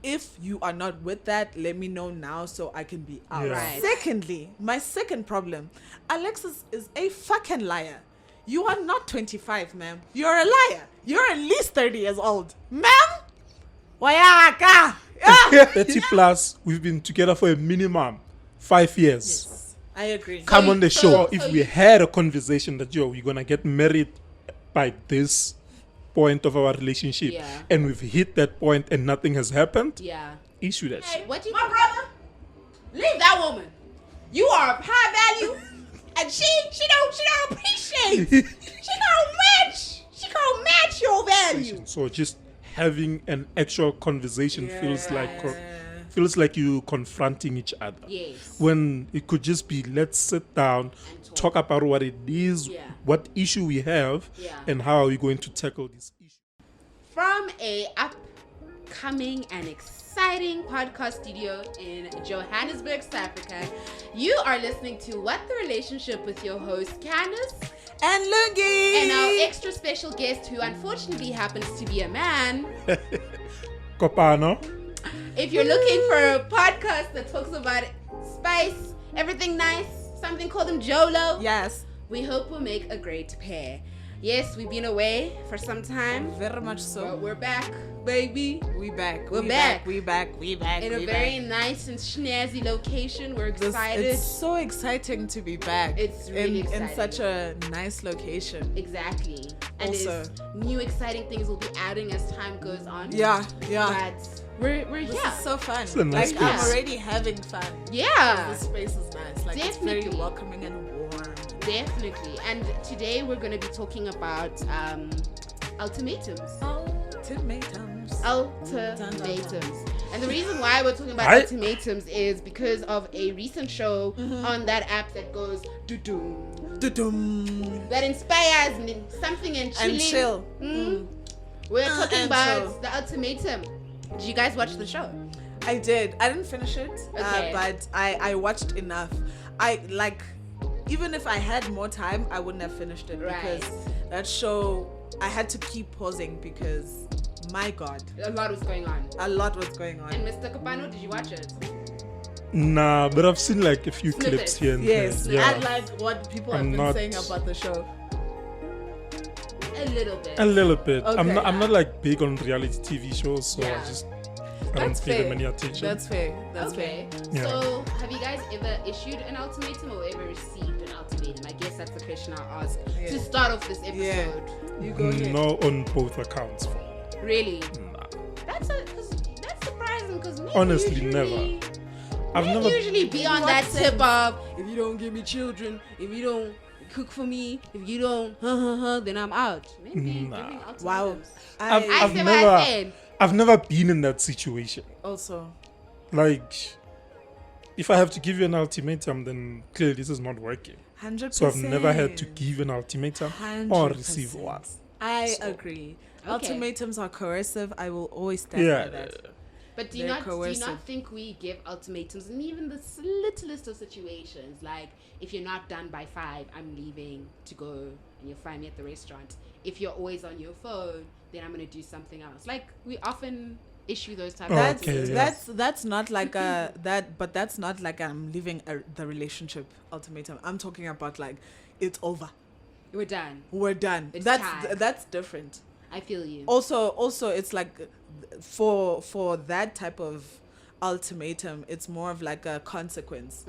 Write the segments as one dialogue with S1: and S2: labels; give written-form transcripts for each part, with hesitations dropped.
S1: if you are not with that, let me know now so I can be out.
S2: Yeah.
S3: Right.
S1: Secondly, my second problem, Alexis is a fucking liar. You are not 25, ma'am. You're a liar. You're at least 30 years old. Ma'am? Wayaka.
S2: 30 plus, we've been together for a minimum 5 years.
S1: Yes, I agree.
S2: Come on the
S3: so-
S2: show.
S3: so
S2: If
S3: you-
S2: we had a conversation that, we're going to get married by this point of our relationship,
S3: Yeah.
S2: and we've hit that point and nothing has happened,
S3: Yeah.
S2: issue that shit.
S3: What do you
S4: My
S3: think?
S4: brother, leave that woman. You are of high value, and she don't appreciate. She don't match your value.
S2: So just having an actual conversation feels like you confronting each other.
S3: Yes.
S2: When it could just be, let's sit down,
S3: And
S2: talk about what it is,
S3: Yeah.
S2: what issue we have,
S3: Yeah.
S2: and how are we going to tackle this issue.
S3: From a upcoming and exciting podcast studio in Johannesburg, South Africa, you are listening to What the Relationship with your host, Candace,
S1: And Lungi.
S3: and our extra special guest, who unfortunately happens to be a man.
S2: Kopano.
S3: If you're looking for a podcast that talks about spice, everything nice, something called them Jolo,
S1: Yes,
S3: we hope we'll make a great pair. Yes, we've been away for some time,
S1: very much
S3: but
S1: so.
S3: we're back, baby.
S1: We back.
S3: We're
S1: we
S3: back.
S1: We back. We back.
S3: In a
S1: we
S3: very
S1: back.
S3: nice and snazzy location. We're
S1: This-
S3: excited.
S1: It's so exciting to be back.
S3: It's really
S1: in
S3: exciting.
S1: such a nice location.
S3: Exactly. And
S1: Also-
S3: there's new exciting things we'll be adding as time goes on.
S1: Yeah, yeah.
S3: But we're
S1: This
S3: here.
S1: is so fun.
S2: a nice
S1: Like I'm
S3: place.
S1: already having fun.
S3: Yeah,
S1: This space is nice. Like it's very
S3: Definitely.
S1: welcoming and warm.
S3: definitely. And today we're going to be talking about ultimatums.
S1: Ultimatums.
S3: Ultimatums. And the reason why we're talking about
S2: I-
S3: ultimatums is because of a recent show
S1: Mm-hmm.
S3: on that app that goes doo-doo.
S1: Doo-dum.
S3: That inspires something and chilling.
S1: And chill.
S3: We're talking
S1: and
S3: about
S1: chill.
S3: the ultimatum. Did you guys watch the show?
S1: I did. I didn't finish it,
S3: Okay.
S1: but I watched enough. I like, even if I had more time, I wouldn't have finished it
S3: Right.
S1: because that show I had to keep pausing because, my God,
S3: A lot was going on.
S1: a lot was going on.
S3: And Mr. Kopano, did you watch it?
S2: Nah, but I've seen like a few
S3: Snippets.
S2: clips here and
S1: Yes,
S2: there.
S1: and
S2: Yeah,
S1: like what people
S2: I'm
S1: have been
S2: not-
S1: saying about the show.
S3: A little bit.
S2: a little bit. I'm
S1: Okay.
S2: not like big on reality TV shows, so
S3: Yeah.
S2: I don't
S1: That's
S2: pay them
S1: fair.
S2: any attention.
S1: That's fair. That's
S3: Okay.
S2: Yeah.
S3: So, have you guys ever issued an ultimatum or ever received an ultimatum? I guess that's the question I'll ask
S1: Yeah.
S3: to start off this episode.
S1: Yeah. fair. You go ahead.
S2: No, on both accounts.
S3: Really?
S2: Nah.
S3: That's surprising because
S2: Honestly, never. I've
S3: men
S2: never.
S3: usually be on
S1: what
S3: that
S1: sense?
S3: tip of, if you don't give me children, if you don't cook for me, if you don't, then I'm out. Men be
S2: Nah.
S3: giving ultimatums.
S1: Wow.
S2: I've
S3: I said what I
S2: never.
S3: said.
S2: I've never been in that situation.
S1: Also,
S2: Like, if I have to give you an ultimatum, then clearly this is not working.
S1: 100%.
S2: So I've never had to give an ultimatum or receive one.
S1: I agree.
S3: Okay.
S1: Ultimatums are coercive. I will always stand
S2: Yeah.
S1: by that.
S3: But do
S1: They're
S3: you not
S1: coercive.
S3: think we give ultimatums in even the littlest of situations? Like, if you're not done by 5, I'm leaving to go and you'll find me at the restaurant. If you're always on your phone, then I'm gonna do something else. Like, we often issue those type of
S1: That's
S2: Okay,
S3: ultimatums.
S2: yeah.
S1: that's not like a that, but that's not like I'm leaving the relationship ultimatum. I'm talking about like it's over.
S3: We're done.
S1: We're done.
S3: It's
S1: That's
S3: time.
S1: that's different.
S3: I feel you.
S1: Also, it's like for that type of ultimatum, it's more of like a consequence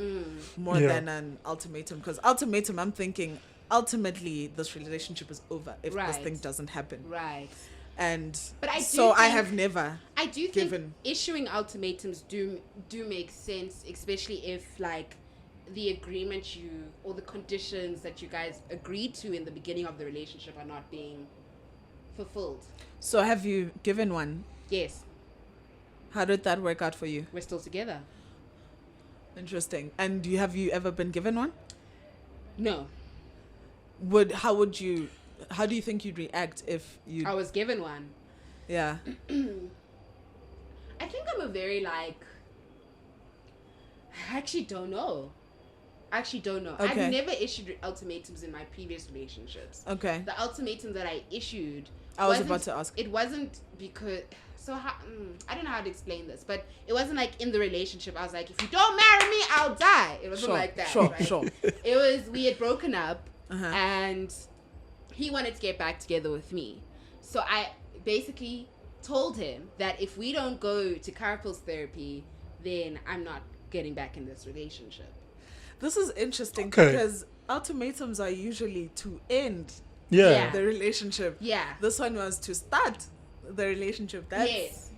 S1: more
S2: Yeah.
S1: than an ultimatum. Because ultimatum, I'm thinking ultimately this relationship is over if this
S3: Right.
S1: thing doesn't happen.
S3: Right.
S1: And
S3: But I do
S1: so I
S3: think-
S1: have never.
S3: I do think
S1: Given.
S3: issuing ultimatums do make sense, especially if like the agreement you or the conditions that you guys agreed to in the beginning of the relationship are not being fulfilled.
S1: So have you given one?
S3: Yes,
S1: How did that work out for you?
S3: we're still together.
S1: Interesting. And have you ever been given one?
S3: No,
S1: How do you think you'd react if you?
S3: I was given one.
S1: Yeah.
S3: I think I'm a very like. I actually don't know. actually don't know.
S1: Okay.
S3: I've never issued ultimatums in my previous relationships.
S1: Okay.
S3: The ultimatum that I issued,
S1: I was
S3: wasn't-
S1: about to ask.
S3: It wasn't because I don't know how to explain this, but it wasn't like in the relationship I was like, if you don't marry me, I'll die. It wasn't like that.
S1: Sure,
S3: right?
S1: sure.
S3: It was, we had broken up,
S1: Uh-huh.
S3: and he wanted to get back together with me. So I basically told him that if we don't go to couples therapy, then I'm not getting back in this relationship.
S1: This is interesting
S2: Okay.
S1: because ultimatums are usually to end
S3: Yeah.
S1: the relationship.
S3: Yeah.
S1: This one was to start the relationship. That's
S3: Yes.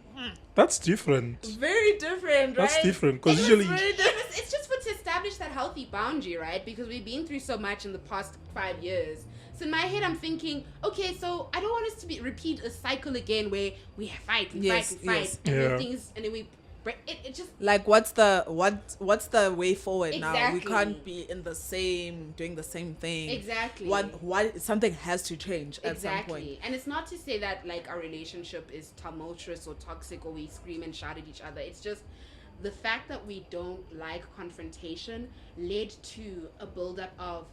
S2: That's different.
S1: very different, right?
S2: That's different because
S1: It was
S2: usually
S1: very different.
S3: It's just for to establish that healthy boundary, right? Because we've been through so much in the past 5 years. So in my head, I'm thinking, okay, so I don't want us to repeat a cycle again where we fight, we
S1: Yes,
S3: fight, we fight,
S1: yes.
S3: and
S2: Yeah.
S3: then things, and then we break. It just
S1: Like what's the way forward now? We
S3: Exactly.
S1: can't be in the same doing the same thing.
S3: exactly
S1: What something has to change at some point.
S3: Exactly. And it's not to say that like our relationship is tumultuous or toxic or we scream and shout at each other. It's just the fact that we don't like confrontation led to a buildup of,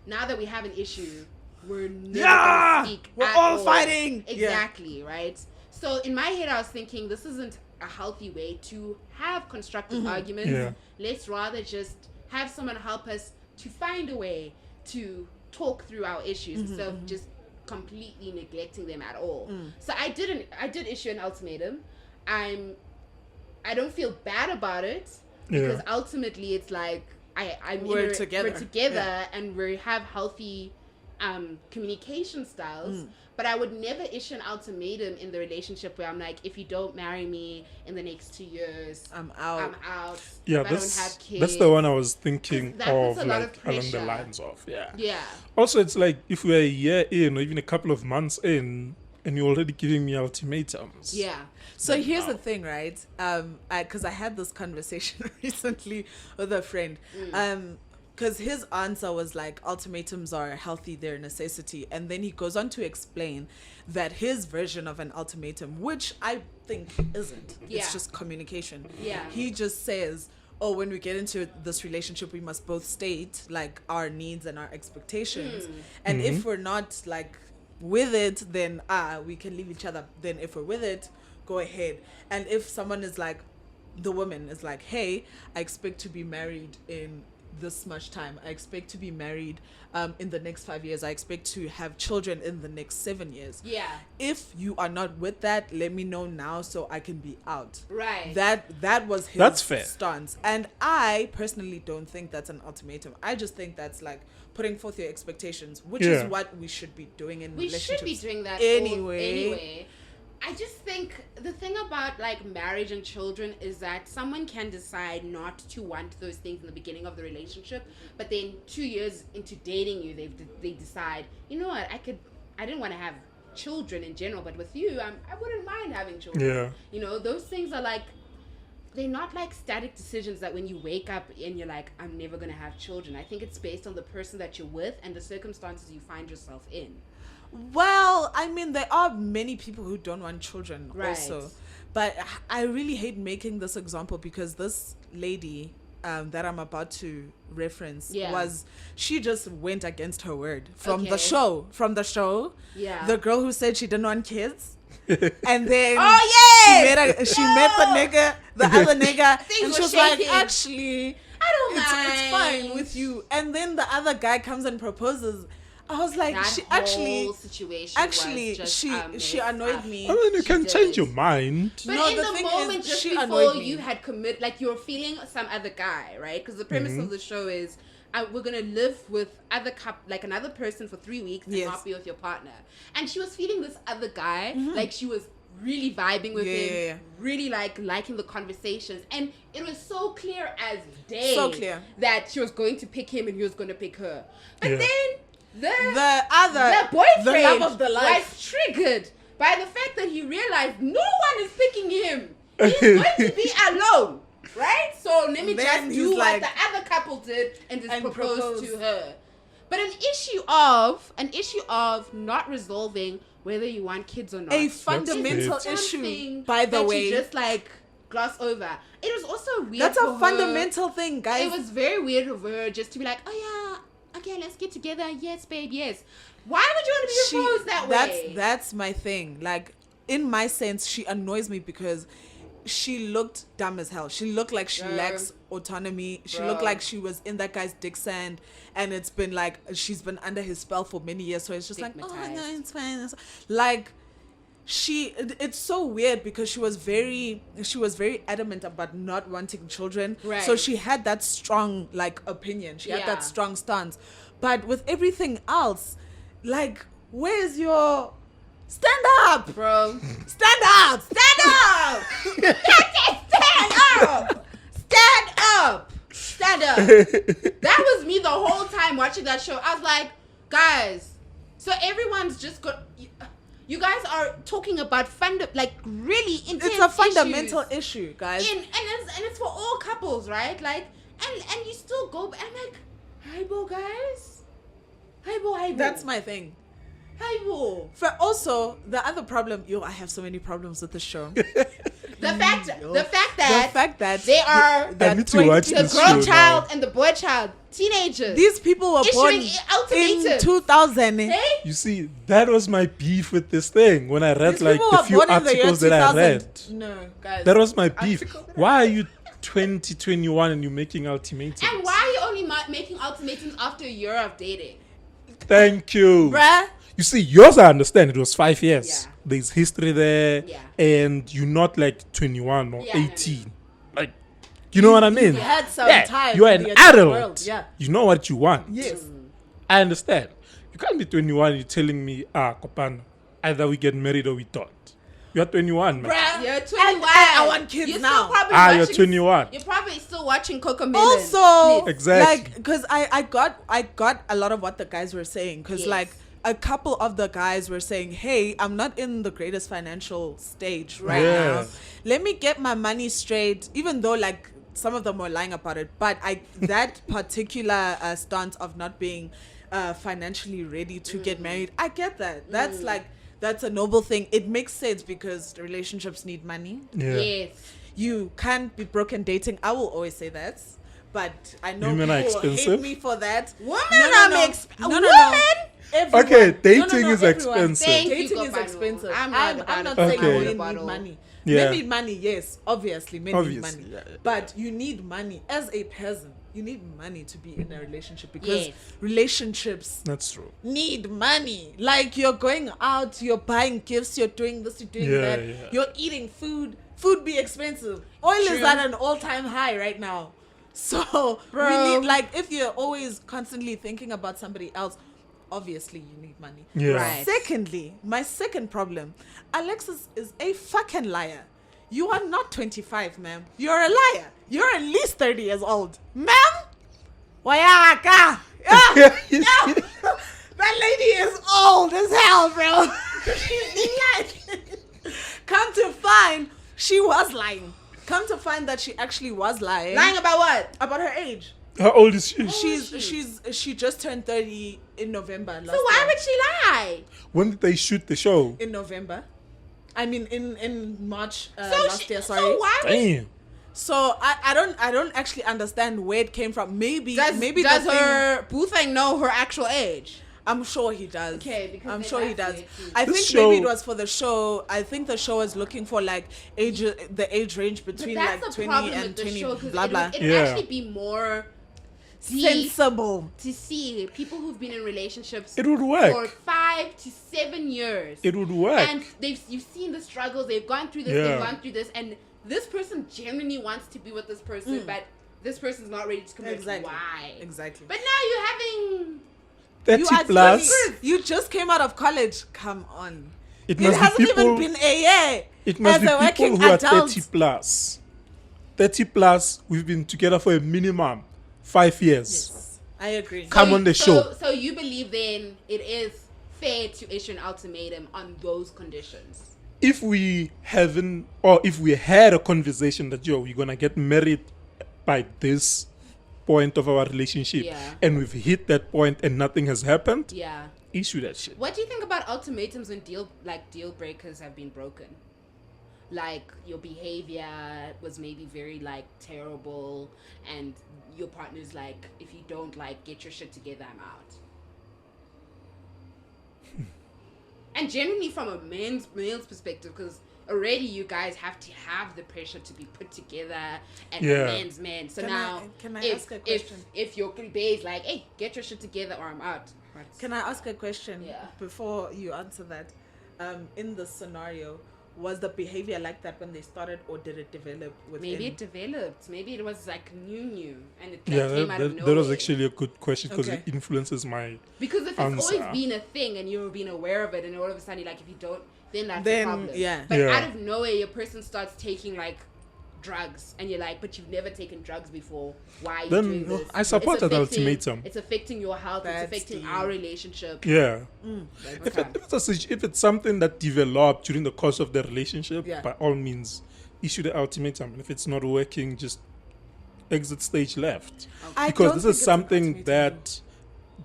S3: now that we have an issue, we're never gonna speak
S1: we're
S3: at
S1: all fighting. Yeah.
S3: Exactly, right? So in my head I was thinking this isn't a healthy way to have constructive arguments.
S2: Yeah.
S3: Let's rather just have someone help us to find a way to talk through our issues instead of just completely neglecting them at all. So I did issue an ultimatum. I don't feel bad about it because ultimately it's like
S1: We're together. Yeah.
S3: and we have healthy communication styles. But I would never issue an ultimatum in the relationship where I'm like, if you don't marry me in the next 2 years,
S1: I'm out.
S2: yeah,
S3: if I don't have kids.
S2: that's the one I was thinking
S3: 'Cause that puts
S2: of,
S3: a lot
S2: like
S3: of
S2: along the
S3: pressure.
S2: lines of
S3: Yeah.
S2: Also, it's like if we're a year in or even a couple of months in, and you're already giving me ultimatums.
S3: Yeah.
S1: So here's the thing, right? Because I had this conversation recently with a friend. Because his answer was like, ultimatums are healthy, they're a necessity. And then he goes on to explain that his version of an ultimatum, which I think isn't,
S3: Yeah.
S1: it's just communication.
S3: Yeah.
S1: He just says, oh, when we get into this relationship, we must both state like our needs and our expectations. And if we're not like with it, then we can leave each other. Then if we're with it, go ahead. And if someone is like, the woman is like, hey, I expect to be married in this much time. I expect to be married in the next 5 years. I expect to have children in the next 7 years.
S3: Yeah.
S1: If you are not with that, let me know now so I can be out.
S3: Right.
S1: That was his
S2: That's fair.
S1: stance. And I personally don't think that's an ultimatum. I just think that's like putting forth your expectations, which
S2: Yeah.
S1: is what we should be doing in
S3: We
S1: relationships.
S3: should be doing that
S1: anyway.
S3: I just think the thing about like marriage and children is that someone can decide not to want those things in the beginning of the relationship, but then 2 years into dating you, they decide, you know what, I didn't want to have children in general, but with you, I wouldn't mind having children.
S2: Yeah.
S3: You know, those things are like, they're not like static decisions that when you wake up and you're like, I'm never going to have children. I think it's based on the person that you're with and the circumstances you find yourself in.
S1: Well, I mean, there are many people who don't want children
S3: Right.
S1: also. But I really hate making this example because this lady that I'm about to reference she just went against her word from the show.
S3: Yeah.
S1: The girl who said she didn't want kids. And then
S3: Oh, yes!
S1: she met the nigga, the other nigga,
S3: Things
S1: and
S3: were
S1: she was like,
S3: shaking.
S1: actually,
S3: I don't
S1: it's
S3: mind.
S1: fine with you. And then the other guy comes and proposes. I was like,
S3: That
S1: she
S3: whole situation
S1: actually
S3: was just,
S1: she
S3: messed
S1: annoyed
S3: up.
S1: me.
S2: I mean, you
S3: She
S2: can
S3: did.
S2: change your mind.
S3: But
S1: No,
S3: in
S1: the
S3: the
S1: thing
S3: moment,
S1: is,
S3: just
S1: she
S3: before
S1: annoyed me.
S3: you had committed, like you were feeling some other guy, right? Because the premise of the show is we're gonna live with like another person for 3 weeks and
S1: Yes.
S3: not be with your partner. And she was feeling this other guy, like she was really vibing with him,
S1: Yeah.
S3: really like liking the conversations, and it was so clear as day,
S1: So clear.
S3: that she was going to pick him and he was going to pick her. But
S2: Yeah.
S3: then
S1: The
S3: boyfriend
S1: the love of the life.
S3: was triggered by the fact that he realized no one is picking him. He's going to be alone, right? So let me
S1: Then
S3: just
S1: he's
S3: do
S1: like-
S3: what the other couple did and just
S1: And
S3: propose
S1: propose.
S3: to her. But an issue of not resolving whether you want kids or not.
S1: A
S3: It's
S1: fundamental
S3: something
S1: issue, by the
S3: that
S1: way.
S3: you just like gloss over. It was also weird.
S1: That's
S3: for
S1: a
S3: her.
S1: fundamental thing, guys.
S3: It was very weird of her just to be like, oh yeah, okay, let's get together. Yes, babe, yes. Why would you want to be proposed that way?
S1: That's my thing. Like, in my sense, she annoys me because she looked dumb as hell. She looked like she lacks autonomy. She looked like she was in that guy's dick sand, and it's been like she's been under his spell for many years. So it's just like, oh no, it's fine. Like, it's so weird because she was very adamant about not wanting children.
S3: Right.
S1: So she had that strong like opinion. She had that strong stance. But with everything else, like, where's your stand up,
S3: Bro.
S1: stand up,
S3: Stand up! Stand up! Stand up! Stand up! That was me the whole time watching that show. I was like, guys, so everyone's just got. You guys are talking about like really intense.
S1: It's a fundamental issue, guys.
S3: And it's for all couples, right? Like, and you still go. I'm like, hi, bo, guys. Hi, bo.
S1: That's my thing.
S3: Hi, bo.
S1: For also the other problem, I have so many problems with the show.
S3: The fact that
S1: they
S3: are
S2: I need to watch
S3: the
S2: this
S3: girl
S2: show
S3: child
S2: now.
S3: and the boy child, teenagers.
S1: These people were born
S3: Issuing ultimatums.
S1: in 2000.
S3: Hey?
S2: You see, that was my beef with this thing when I read
S1: These
S2: like
S1: people
S2: the
S1: were
S2: few
S1: born in the year
S2: articles that I
S1: 2000.
S2: read.
S1: No, guys.
S2: That was my beef.
S1: Article that I
S2: Why are you 2021 and you're making ultimatums?
S3: And why are you only making ultimatums after a year of dating?
S2: Thank you.
S1: Bruh.
S2: You see, yours I understand. It was 5 years.
S3: Yeah.
S2: There's history there.
S3: Yeah.
S2: And you're not like 21 or
S3: Yeah, no, no.
S2: 18. Like, you know what I mean?
S1: You had some
S2: Yeah,
S1: time
S2: you're
S1: in
S2: an
S1: the adult
S2: adult.
S1: world, yeah.
S2: You know what you want.
S1: Yes.
S2: I understand. You can't be 21 and you're telling me, Kopano, either we get married or we don't. You're 21, man.
S1: Bruh.
S3: You're 21.
S1: And I want kids
S3: You're
S1: now.
S3: Still probably
S2: You're
S3: watching,
S2: 21.
S3: You're probably still watching Coco Melon.
S1: Also,
S3: Please.
S2: Exactly.
S1: like, because I got a lot of what the guys were saying, because
S3: Yes.
S1: like a couple of the guys were saying, hey, I'm not in the greatest financial stage right
S2: Yeah.
S1: now. Let me get my money straight, even though like some of them were lying about it. But that particular stance of not being financially ready to get married, I get that. That's a noble thing. It makes sense because relationships need money.
S2: Yeah.
S3: Yes.
S1: You can't be broken dating. I will always say that. But I know
S2: Women are
S1: people hate
S2: expensive.
S1: me for that.
S3: Women
S1: Women?
S3: Women?
S2: Okay, dating is
S1: everyone.
S2: expensive.
S3: Thank you,
S1: Dating is
S3: Kopano.
S1: expensive.
S3: I'm
S1: I'm
S3: not
S1: not
S3: about
S1: saying
S2: it. Okay.
S1: women need money.
S2: Yeah.
S1: Men need money, yes. Obviously, men need
S2: Obviously,
S1: money.
S2: yeah.
S1: But you need money as a person. You need money to be in a relationship because
S3: Yes.
S1: relationships
S2: That's true.
S1: need money. Like, you're going out, you're buying gifts, you're doing this, you're doing
S2: Yeah,
S1: that.
S2: yeah.
S1: You're eating food. Food be expensive. Oil is
S3: True.
S1: at an all-time high right now. So we
S3: Bro.
S1: need, like, if you're always constantly thinking about somebody else, obviously you need money.
S2: Yeah.
S3: Right.
S1: Secondly, my second problem, Alexis is a fucking liar. You are not 25, ma'am. You're a liar. You're at least 30 years old. Ma'am? Wayaka! Ah, no. That lady is old as hell, bro. Come to find, she was lying. Come to find that she actually was lying.
S3: Lying about what?
S1: About her age.
S2: How old is she?
S1: She just turned 30 in November last
S3: So why
S1: year.
S3: would she lie?
S2: When did they shoot the show?
S1: In November. I mean in March
S3: So
S1: last year, sorry.
S3: So why would
S2: Damn.
S1: So I don't actually understand where it came from. Maybe
S3: does
S1: the
S3: her boo thing know her actual age?
S1: I'm sure he does.
S3: Okay, because
S1: I'm
S3: they
S1: sure he
S3: have
S1: does.
S3: to, too.
S1: I
S2: This
S1: think
S2: show-
S1: maybe it was for the show. I think the show is looking for like the age range
S3: But
S1: between
S3: that's
S1: like
S3: the
S1: 20
S3: problem
S1: and
S3: with the
S1: 20
S3: show because
S1: blah blah.
S3: it would
S2: Yeah.
S3: actually be more deep
S1: Sensible.
S3: to see people who've been in relationships
S2: It would work.
S3: for 5 to 7 years.
S2: It would work.
S3: And you've seen the struggles, they've gone through this,
S2: Yeah.
S3: they've gone through this, and this person genuinely wants to be with this person, but this person's not ready to commit.
S1: Exactly.
S3: Why?
S1: Exactly.
S3: But now you're having
S2: 30
S1: You are
S2: plus.
S1: you just came out of college. Come on.
S2: It
S1: It
S2: must
S1: hasn't
S2: be people.
S1: even been a year.
S2: It must
S1: as
S2: be
S1: a
S2: people
S1: working
S2: who are
S1: adult.
S2: 30 plus. 30 plus. We've been together for a minimum 5 years.
S1: Yes, I agree.
S2: Come on the show.
S3: So you believe then it is fair to issue an ultimatum on those conditions?
S2: If we haven't, or if we had a conversation that we're gonna get married by this point of our relationship,
S3: Yeah.
S2: and we've hit that point and nothing has happened,
S3: Yeah.
S2: issue that shit.
S3: What do you think about ultimatums when deal breakers have been broken? like your behavior was maybe very like terrible, and your partner's like, if you don't like get your shit together, I'm out. And generally from a male's perspective, because already you guys have to have the pressure to be put together and
S2: Yeah.
S3: man's man. So
S1: Can I
S3: if,
S1: ask a question?
S3: if your bae's like, hey, get your shit together or I'm out.
S1: Can I ask a question
S3: Yeah.
S1: before you answer that? In this scenario, was the behavior like that when they started, or did it develop within?
S3: Maybe it developed. Maybe it was like new, and it
S2: Yeah,
S3: came out of
S2: that was
S3: nowhere.
S2: actually a good question because
S1: Okay.
S2: it influences my
S3: Because if it's
S2: answer.
S3: always been a thing and you've been aware of it, and all of a sudden, like, if you don't, then that's
S1: Then,
S3: a problem.
S1: yeah.
S3: But
S2: Yeah.
S3: out of nowhere, your person starts taking like drugs, and you're like, but you've never taken drugs before. Why are you
S2: Then,
S3: doing this?
S2: I support
S3: It's
S2: that
S3: affecting-
S2: ultimatum.
S3: It's affecting your health.
S1: That's
S3: it's affecting
S1: deep.
S3: our relationship.
S2: Yeah.
S3: Okay.
S2: If it's something that developed during the course of the relationship,
S1: Yeah.
S2: by all means, issue the ultimatum. And if it's not working, just exit stage left.
S1: I
S2: Because
S1: don't
S2: this
S1: think
S2: is
S1: it's an
S2: something
S1: ultimatum.
S2: that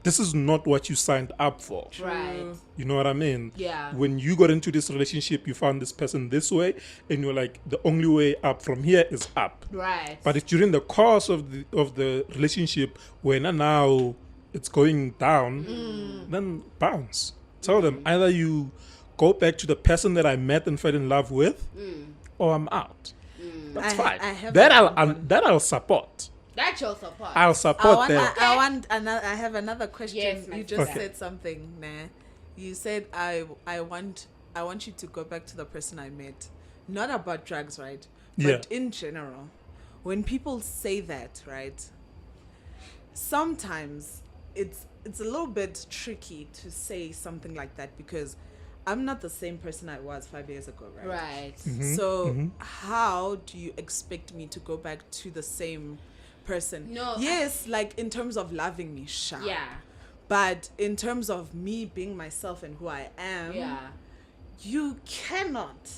S2: this is not what you signed up for.
S3: Right.
S2: You know what I mean?
S3: Yeah.
S2: When you got into this relationship, you found this person this way, and you're like, the only way up from here is up.
S3: Right.
S2: But if during the course of the relationship, when now it's going down, then bounce. Tell them either you go back to the person that I met and fell in love with, or I'm out. That's fine.
S1: I have
S2: that
S1: that
S2: I'll
S1: one.
S2: that I'll support.
S3: That's your support.
S2: I'll support
S1: I
S2: that.
S1: want another. I have another question.
S3: Yes, my
S1: You just
S2: sister.
S1: said something. Nah, you said I want you to go back to the person I met. Not about drugs, right? But
S2: Yeah.
S1: in general, when people say that, right? Sometimes it's a little bit tricky to say something like that because I'm not the same person I was 5 years ago, right?
S3: Right.
S1: So how do you expect me to go back to the same person?
S3: No,
S1: Yes, like in terms of loving me, sure.
S3: Yeah.
S1: But in terms of me being myself and who I am,
S3: Yeah.
S1: you cannot.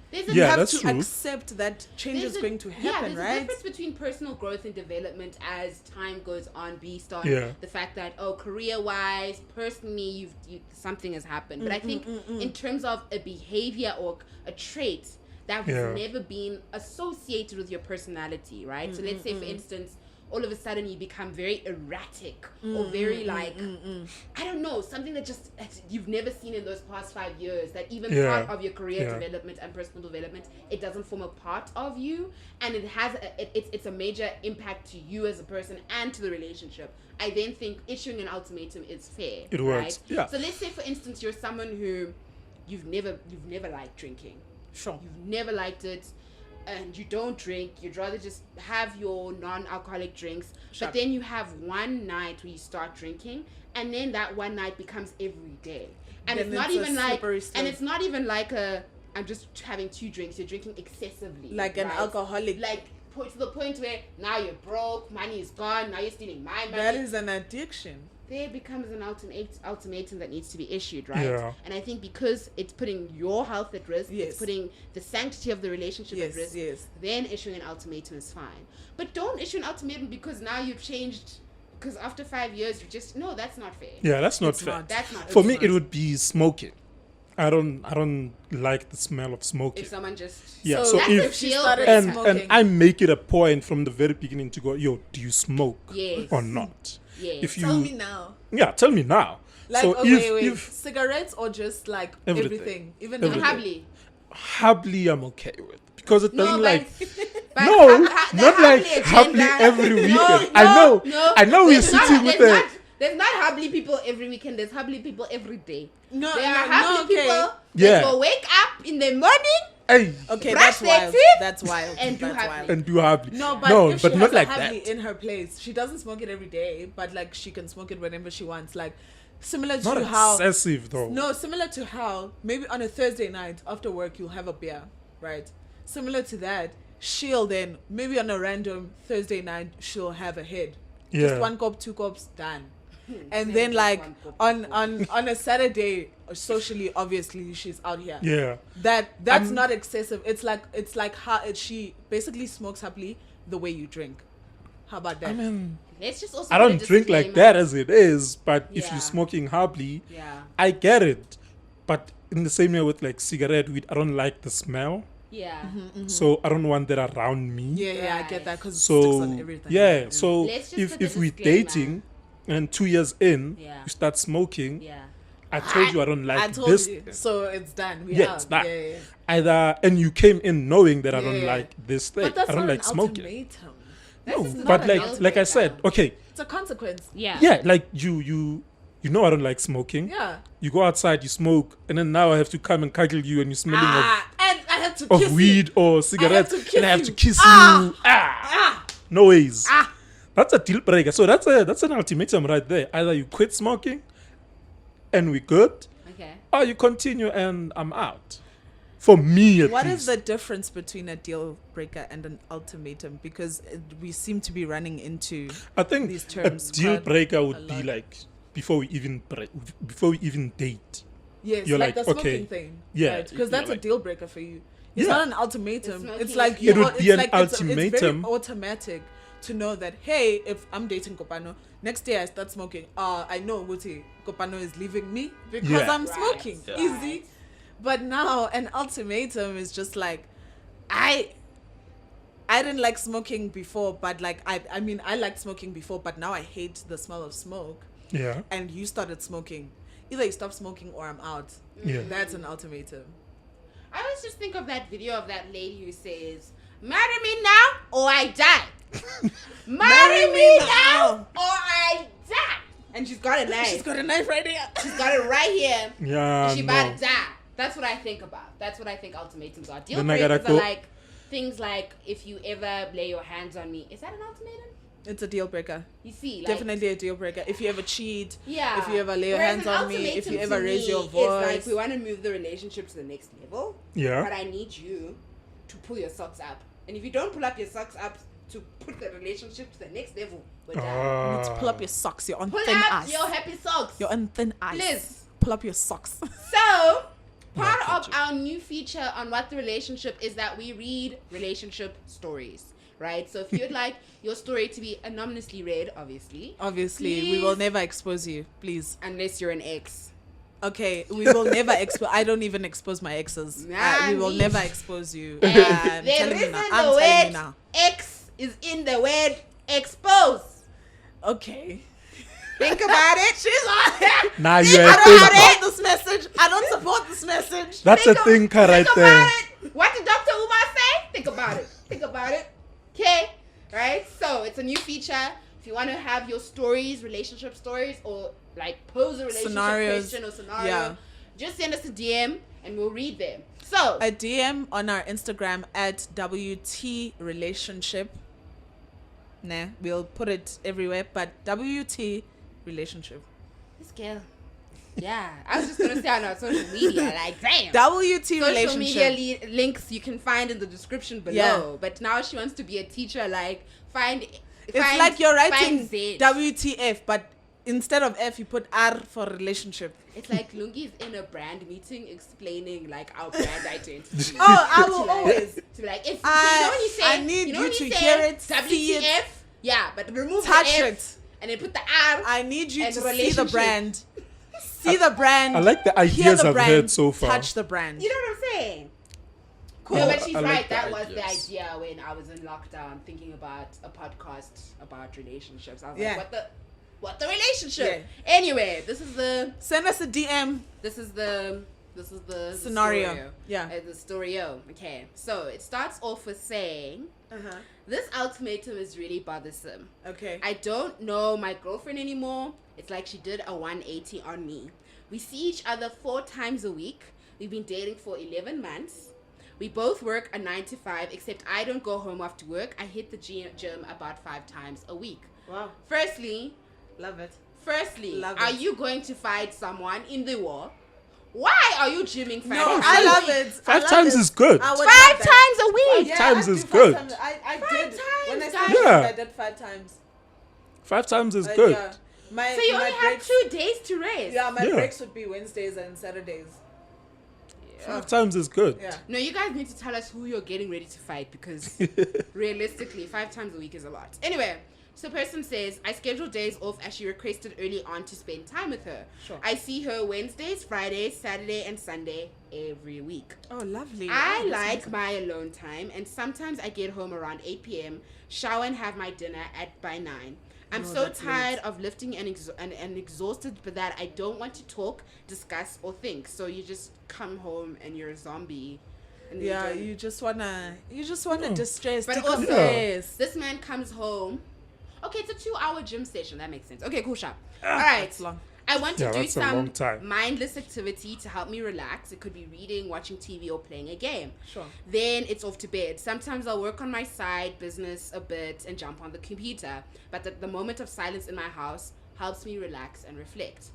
S3: There's a
S2: Yeah,
S1: You have
S2: that's
S1: to
S2: true.
S1: accept that change is going to happen,
S3: there's a
S1: right?
S3: difference between personal growth and development as time goes on, based on
S2: Yeah.
S3: the fact that career-wise, personally, something has happened. But I think in terms of a behavior or a trait that has
S2: Yeah.
S3: never been associated with your personality, right? So let's say, for instance, all of a sudden you become very erratic or very like I don't know, something that just you've never seen in those past 5 years, that even
S2: Yeah.
S3: part of your career
S2: Yeah.
S3: development and personal development, it doesn't form a part of you, and it has it's a major impact to you as a person and to the relationship. I then think issuing an ultimatum is fair.
S2: It works,
S3: right?
S2: yeah.
S3: So let's say, for instance, you're someone who you've never liked drinking.
S1: Sure.
S3: You've never liked it, and you don't drink. You'd rather just have your non-alcoholic drinks.
S1: Sure.
S3: But then you have one night where you start drinking, and then that one night becomes every day. And
S1: Then
S3: it's not
S1: it's a
S3: even like,
S1: slippery
S3: and
S1: slope.
S3: it's not even like I'm just having 2 drinks. You're drinking excessively,
S1: Like an
S3: right?
S1: alcoholic.
S3: Like to the point where now you're broke, money is gone. Now you're stealing my money.
S1: That is an addiction.
S3: There becomes an ultimatum that needs to be issued, right?
S2: Yeah.
S3: And I think because it's putting your health at risk,
S1: Yes.
S3: it's putting the sanctity of the relationship
S1: Yes,
S3: at risk,
S1: yes.
S3: then issuing an ultimatum is fine. But don't issue an ultimatum because now you've changed, because after 5 years you just, no, that's not fair.
S2: Yeah, that's not
S1: It's
S2: fair.
S1: not.
S3: That's not
S2: For
S3: fair.
S2: me, it would be smoking. I don't like the smell of smoking.
S3: If someone just...
S2: Yeah,
S1: So
S2: so
S3: that's
S2: if
S3: a
S1: she
S3: deal
S1: started
S3: breaker.
S2: and
S1: smoking.
S2: I make it a point from the very beginning to go, yo, do you smoke
S3: Yes.
S2: or not?
S3: Yes.
S2: If you
S1: Tell me now.
S2: yeah, tell me now.
S1: Like,
S2: so
S1: okay, wait,
S2: if
S1: cigarettes or just like
S2: Everything.
S1: everything? Even
S2: Everything.
S3: Hably.
S2: Hably, I'm okay with because it doesn't like
S3: but
S2: no,
S3: the
S2: not like
S3: Hably
S2: Hably
S3: agenda-
S2: every weekend.
S3: No,
S2: I know we're
S3: there's not-
S2: sitting with
S3: there's
S2: a
S3: not- There's not Hably people every weekend. There's Hably people every day.
S1: No,
S3: There are
S1: no,
S3: Hably
S1: okay.
S3: people
S2: Yeah.
S3: that will wake up in the morning
S2: hey
S1: Okay,
S3: Brush
S1: that's
S3: their
S1: wild.
S3: teeth
S1: That's wild.
S3: and do
S1: That's
S3: Hably.
S1: wild.
S2: and do Hably.
S1: No, but if
S2: but
S1: she
S2: not
S1: has
S2: like
S1: a Hably
S2: that.
S1: in her place, she doesn't smoke it every day, but like she can smoke it whenever she wants. Like similar
S2: Not
S1: to how
S2: excessive though.
S1: no, similar to how maybe on a Thursday night after work you'll have a beer, right? Similar to that, she'll then maybe on a random Thursday night she'll have a head.
S2: Yeah.
S1: Just 1 cup, 2 cups, done. And
S3: Same,
S1: then
S3: just
S1: like
S3: 1 cup,
S1: on a Saturday, socially, obviously she's out here.
S2: Yeah.
S1: That's not excessive. It's like how she basically smokes happily the way you drink. How about that?
S2: I mean,
S3: Let's just also
S2: I
S3: put a
S2: don't drink like
S3: disclaimer.
S2: that as it is, but if
S3: Yeah.
S2: you're smoking Hably,
S3: Yeah.
S2: I get it. But in the same way with like cigarette weed, I don't like the smell.
S3: Yeah.
S2: So I don't want that around me.
S1: Yeah, I
S3: Right.
S1: get that because it sticks
S2: So
S1: on everything.
S2: yeah, so
S3: Let's just
S2: if
S3: put the
S2: we're
S3: disclaimer.
S2: dating and 2 years in
S3: Yeah.
S2: you start smoking,
S3: Yeah.
S2: I told you I don't like
S1: I told
S2: this.
S1: you. So it's done. We
S2: Yeah,
S1: out.
S2: it's done.
S1: Yeah.
S2: Either and you came in knowing that I don't
S1: Yeah.
S2: like this thing.
S1: But that's
S2: I don't
S1: not
S2: like
S1: an
S2: smoking.
S1: ultimatum.
S3: That's
S2: No,
S3: just
S2: but
S3: not a deal
S2: like I said,
S3: breaker.
S2: okay,
S1: It's a consequence.
S3: Yeah.
S2: yeah, like you know I don't like smoking.
S1: Yeah.
S2: You go outside, you smoke, and then now I have to come and cuddle you, and you're smelling
S1: And I have to
S2: of
S1: kiss
S2: weed
S1: you.
S2: or cigarettes,
S1: to kiss
S2: and I have to
S1: you.
S2: kiss
S1: Ah.
S2: you. No ways.
S1: Ah.
S2: That's a deal breaker. So that's an ultimatum right there. Either you quit smoking, and we're good,
S3: Okay.
S2: or you continue and I'm out. For me, at
S1: What
S2: least.
S1: is the difference between a deal breaker and an ultimatum? Because we seem to be running into
S2: I think
S1: these
S2: a
S1: terms
S2: deal
S1: quite
S2: breaker
S1: a
S2: would be
S1: lot.
S2: like before we even date.
S1: yes,
S2: You're
S1: like
S2: like,
S1: the smoking
S2: okay,
S1: thing.
S2: yeah,
S1: because
S2: you're
S1: that's a
S2: like-
S1: deal breaker for you. It's
S2: Yeah.
S1: not an ultimatum.
S3: It's
S1: It's
S3: smoking
S1: like
S3: is
S1: you.
S2: It would
S1: it's
S2: be an
S1: like it's very
S2: ultimatum.
S1: automatic to know that hey, if I'm dating Kopano, next day I start smoking. I know Wuti Kopano is leaving me because
S2: Yeah.
S1: I'm
S3: Right.
S1: smoking.
S3: Yeah.
S1: Easy. But now an ultimatum is just like I didn't like smoking before, but like I mean I liked smoking before, but now I hate the smell of smoke.
S2: Yeah.
S1: And you started smoking. Either you stop smoking or I'm out.
S2: Yeah.
S1: That's an ultimatum.
S3: I always just think of that video of that lady who says, "Marry me now or I die. Marry me now or I die." And she's got a knife.
S1: She's got a knife right here.
S3: She's got it right here.
S2: Yeah.
S3: She
S2: no.
S3: about to die. That's what I think about. That's what I think ultimatums are. Deal
S2: Then I gotta
S3: breakers are
S2: go-
S3: like things like if you ever lay your hands on me. Is that an ultimatum?
S1: It's a deal breaker.
S3: You see, like,
S1: Definitely a deal breaker. If you ever cheat,
S3: yeah.
S1: if you ever lay your
S3: Whereas
S1: hands
S3: an
S1: on me, if
S3: ultimatum
S1: you
S3: to
S1: ever raise
S3: me
S1: your
S3: is
S1: voice.
S3: like we want to move the relationship to the next level.
S2: Yeah.
S3: But I need you to pull your socks up. And if you don't pull up your socks up to put the relationship to the next level, we're done.
S1: You need to pull up your socks. You're on
S3: Pull
S1: thin
S3: up
S1: ice.
S3: your happy socks.
S1: You're on thin ice.
S3: Please.
S1: Pull up your socks.
S3: So, part
S2: Yeah,
S3: of our new feature on What the Relationship is that we read relationship stories, right? So if you'd like your story to be anonymously read, obviously,
S1: Obviously, we
S3: Please.
S1: will never expose you. Please.
S3: unless you're an ex.
S1: Okay, we will never expose. I don't even expose my exes.
S3: Nah,
S1: We will
S3: me.
S1: never expose you.
S3: And
S1: I'm
S3: the
S1: telling you
S3: reason
S1: now.
S3: the
S1: I'm telling you
S3: word
S1: now.
S3: ex is in the word expose.
S1: Okay.
S3: Think about it.
S1: She's on it.
S2: Now you
S1: I
S2: have
S1: don't
S2: thinker.
S1: support this message. I don't support this message.
S2: That's a thinker right
S3: Think
S2: there.
S3: about it. What did Dr. Umar say? Think about it. Think about it. Okay? Right? So, it's a new feature. If you want to have your stories, relationship stories, or like pose a relationship
S1: Scenarios.
S3: question or scenario,
S1: Yeah.
S3: just send us a DM and we'll read them. So,
S1: A DM on our Instagram at WT Relationship. Nah, we'll put it everywhere, but WT Relationship.
S3: this girl. Yeah, I was just going to say on our social media, like, damn.
S1: WT
S3: Social
S1: Relationship.
S3: media links you can find in the description below.
S1: Yeah.
S3: But now she wants to be a teacher, like,
S1: It's like you're writing
S3: Z.
S1: WTF, but instead of F, you put R for relationship.
S3: It's like Lungi's in a brand meeting explaining like our brand identity.
S1: Oh, I
S3: To
S1: will
S3: like-
S1: always.
S3: to be like, if
S1: I-
S3: you know when you say,
S1: I need
S3: you know
S1: you
S3: when
S1: to
S3: say
S1: hear it,
S3: WTF,
S1: see it,
S3: yeah, but remove
S1: touch
S3: the F
S1: it.
S3: and then put the R.
S1: I need you
S3: And
S1: to see the
S3: relationship.
S1: brand. See the brand.
S2: I like the
S1: hear
S2: ideas
S1: the
S2: I've
S1: brand,
S2: heard so far.
S1: touch the brand.
S3: You know what I'm saying?
S1: Cool.
S3: No, but she's
S2: I like
S3: right.
S2: the
S3: That was the
S2: ideas.
S3: idea when I was in lockdown, thinking about a podcast about relationships. I was
S1: Yeah.
S3: like, what the relationship?
S1: Yeah.
S3: Anyway, this is the
S1: Send us a DM.
S3: the
S1: Scenario.
S3: story-o.
S1: Yeah.
S3: The story-o. Okay, so it starts off with saying, this ultimatum is really bothersome.
S1: Okay.
S3: I don't know my girlfriend anymore. It's like she did a 180 on me. We see each other 4 times a week. We've been dating for 11 months. We both work a 9 to 5, except I don't go home after work. I hit the gym about 5 times a week.
S1: Wow.
S3: Firstly,
S1: Love it.
S3: Love
S1: it.
S3: are you going to fight someone in the war? Why are you gymming 5
S1: No,
S3: times
S1: I
S3: a
S1: love
S3: week?
S1: it.
S2: 5 times is good.
S1: I would
S3: 5
S1: love that.
S3: times a week.
S1: Yeah,
S2: times
S1: I
S2: is
S1: do 5
S2: good.
S1: times. I
S3: 5
S1: did. When I
S3: times,
S1: started,
S3: guys.
S2: Yeah.
S1: I did 5 times.
S2: 5 times is good.
S1: Yeah. My,
S3: So you
S1: my
S3: only have
S1: breaks,
S3: 2 days to rest.
S1: Yeah, my
S2: Yeah.
S1: breaks would be Wednesdays and Saturdays.
S2: 5 times is good.
S1: Yeah.
S3: No, you guys need to tell us who you're getting ready to fight because realistically, 5 times a week is a lot. Anyway, So person says, I schedule days off as she requested early on to spend time with her.
S1: Sure.
S3: I see her Wednesdays, Fridays, Saturday, and Sunday every week.
S1: Oh, lovely.
S3: I
S1: Oh, that's
S3: like
S1: amazing.
S3: my alone time, and sometimes I get home around 8 p.m., shower and have my dinner by 9. I'm
S1: No,
S3: so
S1: that's
S3: tired of lifting and exhausted but that I don't want to talk, discuss, or think. So you just come home and you're a zombie. And
S1: Yeah,
S3: don't-
S1: you just wanna distress,
S3: But also,
S1: decompress.
S3: this man comes home. Okay, it's a 2-hour gym session. That makes sense. Okay, cool, sharp. All right.
S1: That's long.
S3: I want to
S2: Yeah,
S3: do
S2: that's a long
S3: some
S2: time.
S3: mindless activity to help me relax. It could be reading, watching TV, or playing a game.
S1: Sure.
S3: Then it's off to bed. Sometimes I'll work on my side business a bit and jump on the computer. But the moment of silence in my house helps me relax and reflect.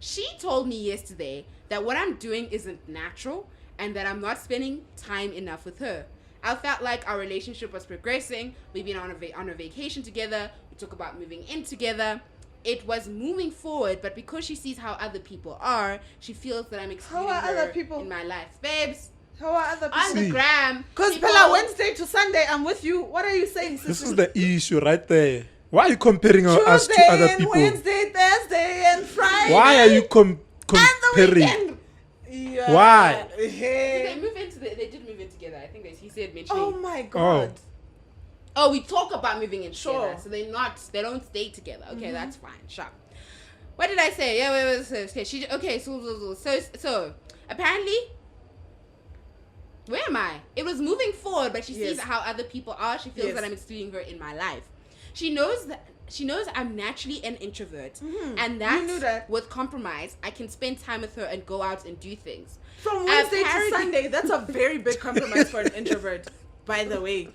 S3: She told me yesterday that what I'm doing isn't natural and that I'm not spending time enough with her. I felt like our relationship was progressing. We've been on a vacation together. We talk about moving in together. It was moving forward, but because she sees how other people are, she feels that I'm excluding
S1: are
S3: her
S1: other people?
S3: in my life. Babes,
S1: How are other
S3: on the
S2: See.
S3: gram.
S1: Because
S3: people-
S1: Pella, Wednesday to Sunday, I'm with you. What are you saying, sister?
S2: This is the issue right there. Why are you comparing us to
S1: Tuesday
S2: other
S1: and
S2: people?
S1: Wednesday, Thursday and Friday.
S2: Why are you
S1: and the
S2: comparing?
S1: weekend. Yeah.
S2: Why?
S1: Hey.
S3: They did move in together. I think he said mentioning.
S1: Oh my God.
S3: Oh, we talk about moving in
S1: Sure.
S3: together, so they don't stay together. Okay, that's fine. Sure. What did I say? Yeah, wait. So apparently, where am I? It was moving forward, but she sees
S1: Yes.
S3: how other people are. She feels
S1: Yes.
S3: that I'm excluding her in my life. She knows I'm naturally an introvert, and that,
S1: You knew that.
S3: with compromise, I can spend time with her and go out and do things.
S1: From Wednesday to
S3: Apparently-
S1: Sunday, that's a very big compromise for an introvert, by the way.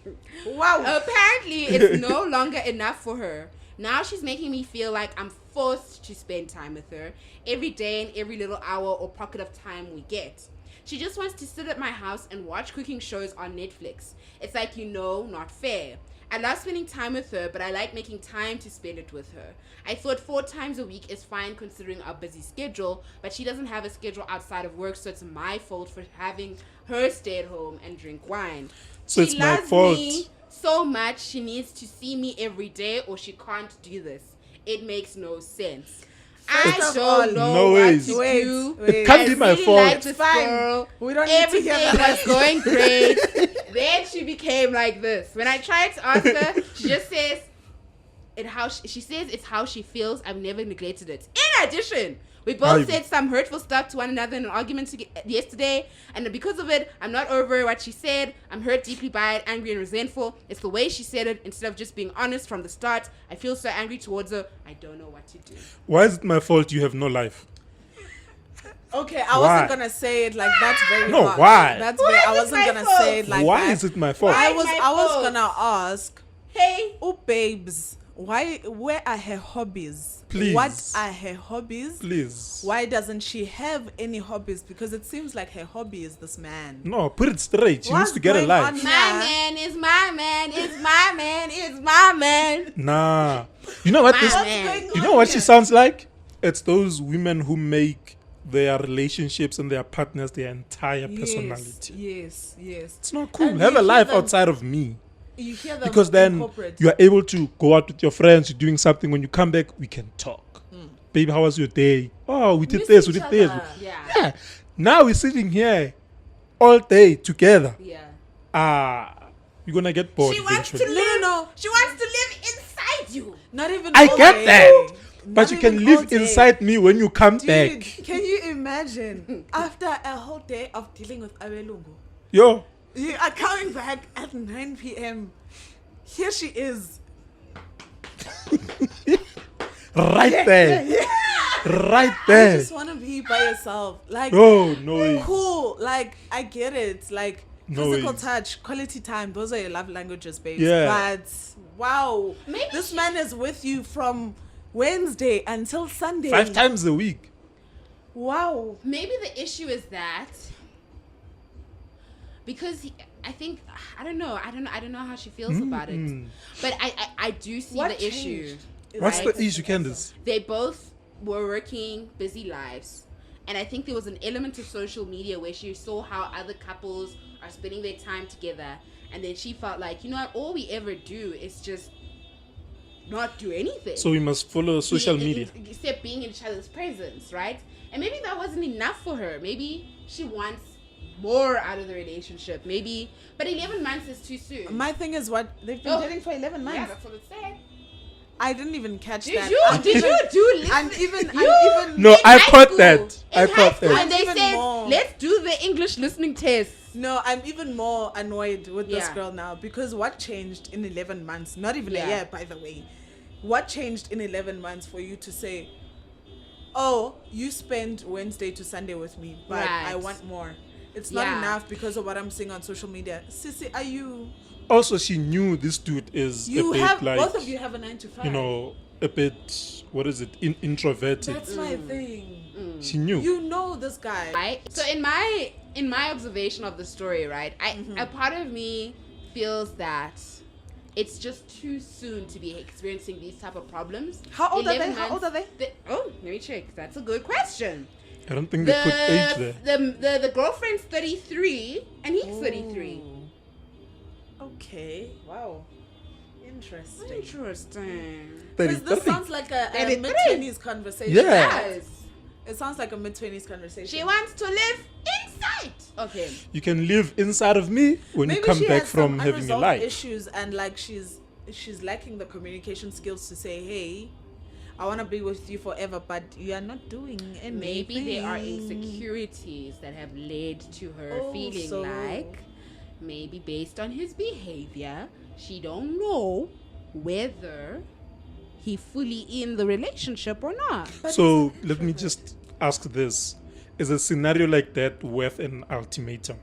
S1: Wow.
S3: Apparently, it's no longer enough for her. Now she's making me feel like I'm forced to spend time with her every day and every little hour or pocket of time we get. She just wants to sit at my house and watch cooking shows on Netflix. It's like, not fair. I love spending time with her, but I like making time to spend it with her. I thought 4 times a week is fine considering our busy schedule, but she doesn't have a schedule outside of work, so it's my fault for having her stay at home and drink wine.
S2: So
S3: She
S2: it's my
S3: loves
S2: fault.
S3: me so much she needs to see me every day or she can't do this. It makes no sense. I
S1: First of
S3: don't
S1: all,
S3: know
S2: no
S3: what
S2: ways.
S3: to
S1: Wait,
S3: do.
S1: wait.
S2: It can't
S3: I
S2: be my
S3: really
S2: fault.
S3: like
S1: It's
S3: this
S1: fine.
S3: girl.
S1: We don't need to
S3: Everything
S1: hear that.
S3: was going great. Then she became like this. When I tried to ask her, she just says she says it's how she feels. I've never neglected it. In addition, we both said some hurtful stuff to one another in an argument yesterday, and because of it, I'm not over what she said. I'm hurt deeply by it, angry and resentful. It's the way she said it instead of just being honest from the start. I feel so angry towards her. I don't know what to do.
S2: Why is it my fault you have no life?
S1: Okay, I
S2: Why?
S1: wasn't gonna say it like that's very
S2: No,
S1: harsh.
S2: why?
S1: That's
S3: Why
S1: very, I
S3: is it
S1: wasn't
S3: my
S1: gonna
S3: fault?
S1: say it like
S2: Why
S1: that.
S2: is it my fault?
S3: Why?
S1: I was
S3: my fault?
S1: gonna ask,
S3: Hey,
S1: oh babes, where are her hobbies?
S2: Please.
S1: What are her hobbies?
S2: Please.
S1: Why doesn't she have any hobbies? Because it seems like her hobby is this man.
S2: No, put it straight. She
S1: What's
S2: needs to get a
S1: going
S2: life.
S1: on?
S3: my
S1: Yeah.
S3: man is my man. Is my man. Is my man.
S2: Nah. You know what
S3: My
S2: this
S3: man.
S2: You know what she sounds like? It's those women who make their relationships and their partners their entire personality.
S1: Yes.
S2: It's not cool.
S1: And
S2: Have
S1: you
S2: a
S1: hear
S2: life
S1: them-
S2: outside of me.
S1: You hear them
S2: Because
S1: in
S2: then
S1: corporate.
S2: you are able to go out with your friends, you're doing something. When you come back, we can talk. Baby, how was your day? Oh, we did
S1: Miss
S2: this, we
S1: each
S2: did this.
S1: other.
S3: Yeah.
S2: Yeah. Now we're sitting here all day together.
S3: Yeah.
S2: You're gonna get bored
S3: She wants to
S2: eventually.
S3: live.
S1: No.
S3: She wants to live inside you.
S1: Not even
S2: I
S1: all
S2: get
S1: day.
S2: that.
S1: Not
S2: But you can
S1: even all
S2: live
S1: day.
S2: inside me when you come
S1: Dude,
S2: back.
S1: can you imagine after a whole day of dealing with Abelungu,
S2: Yo,
S1: you are coming back at 9 p.m. Here she is.
S2: right there. Right
S1: You
S2: there.
S1: just want to be by yourself. Like,
S2: No, no way.
S1: cool. Like, I get it. Like,
S2: No
S1: physical
S2: ways.
S1: touch, quality time. Those are your love languages, babe.
S2: Yeah.
S1: But, wow.
S3: Maybe
S1: this
S3: she-
S1: man is with you from Wednesday until Sunday.
S2: 5 times a week.
S1: Wow.
S3: Maybe the issue is that because I think I don't know how she feels about it.
S2: Mm-mm.
S3: But I do see
S1: What
S3: the issue.
S1: changed?
S2: What's
S3: Right.
S2: the issue, Candace?
S3: They both were working busy lives, and I think there was an element of social media where she saw how other couples are spending their time together, and then she felt like, you know what, all we ever do is just not do anything.
S2: So we must follow social media.
S3: Except being in each other's presence, right? And maybe that wasn't enough for her. Maybe she wants more out of the relationship. Maybe, but 11 months is too soon.
S1: My thing is what they've been dating for 11 months.
S3: Yeah, that's what it said.
S1: I didn't even catch
S3: Did
S1: that.
S3: you? Did you do listen?
S1: I'm even.
S2: No,
S3: In
S2: I
S3: high
S2: caught
S3: school-
S2: that. I
S3: in high
S2: caught
S3: school
S2: that.
S3: when they
S1: Even
S3: said,
S1: more.
S3: let's do the English listening test.
S1: No, I'm even more annoyed with this
S3: Yeah.
S1: girl now because what changed in 11 months? Not even
S3: Yeah.
S1: a year, by the way. What changed in 11 months for you to say, "Oh, you spend Wednesday to Sunday with me, but I
S3: Right.
S1: want more." It's not
S3: Yeah.
S1: enough because of what I'm seeing on social media. Sissy, are you?
S2: Also, she knew this dude is
S1: You
S2: a bit
S1: have
S2: like,
S1: both of you have a 9 to 5.
S2: you know, a bit, what is it, introverted.
S1: That's my thing.
S2: She knew.
S1: You know this guy.
S3: Right. So in my observation of the story, right, a part of me feels that it's just too soon to be experiencing these type of problems.
S1: How old are
S3: 11
S1: they? How old are
S3: months- Oh, let me check. That's a good question.
S2: I don't think they put age there.
S3: The girlfriend's 33 and he's 33.
S1: Okay. Wow. Interesting.
S3: Interesting.
S1: Because this
S2: 33.
S1: sounds like a
S3: 33.
S1: mid-20s conversation.
S2: Yeah.
S3: Yes.
S1: It sounds like a mid-20s conversation.
S3: She wants to live inside. Okay.
S2: You can live inside of me when
S1: Maybe
S2: you come
S1: she
S2: back
S1: has
S2: from
S1: some
S2: having a
S1: unresolved
S2: life.
S1: issues and like she's lacking the communication skills to say, "Hey, I want to be with you forever, but you are not doing anything."
S3: Maybe there are insecurities that have led to her
S1: Oh,
S3: feeling
S1: so-
S3: like maybe based on his behavior, she don't know whether he fully in the relationship or not.
S2: So let me just ask this. Is a scenario like that worth an ultimatum?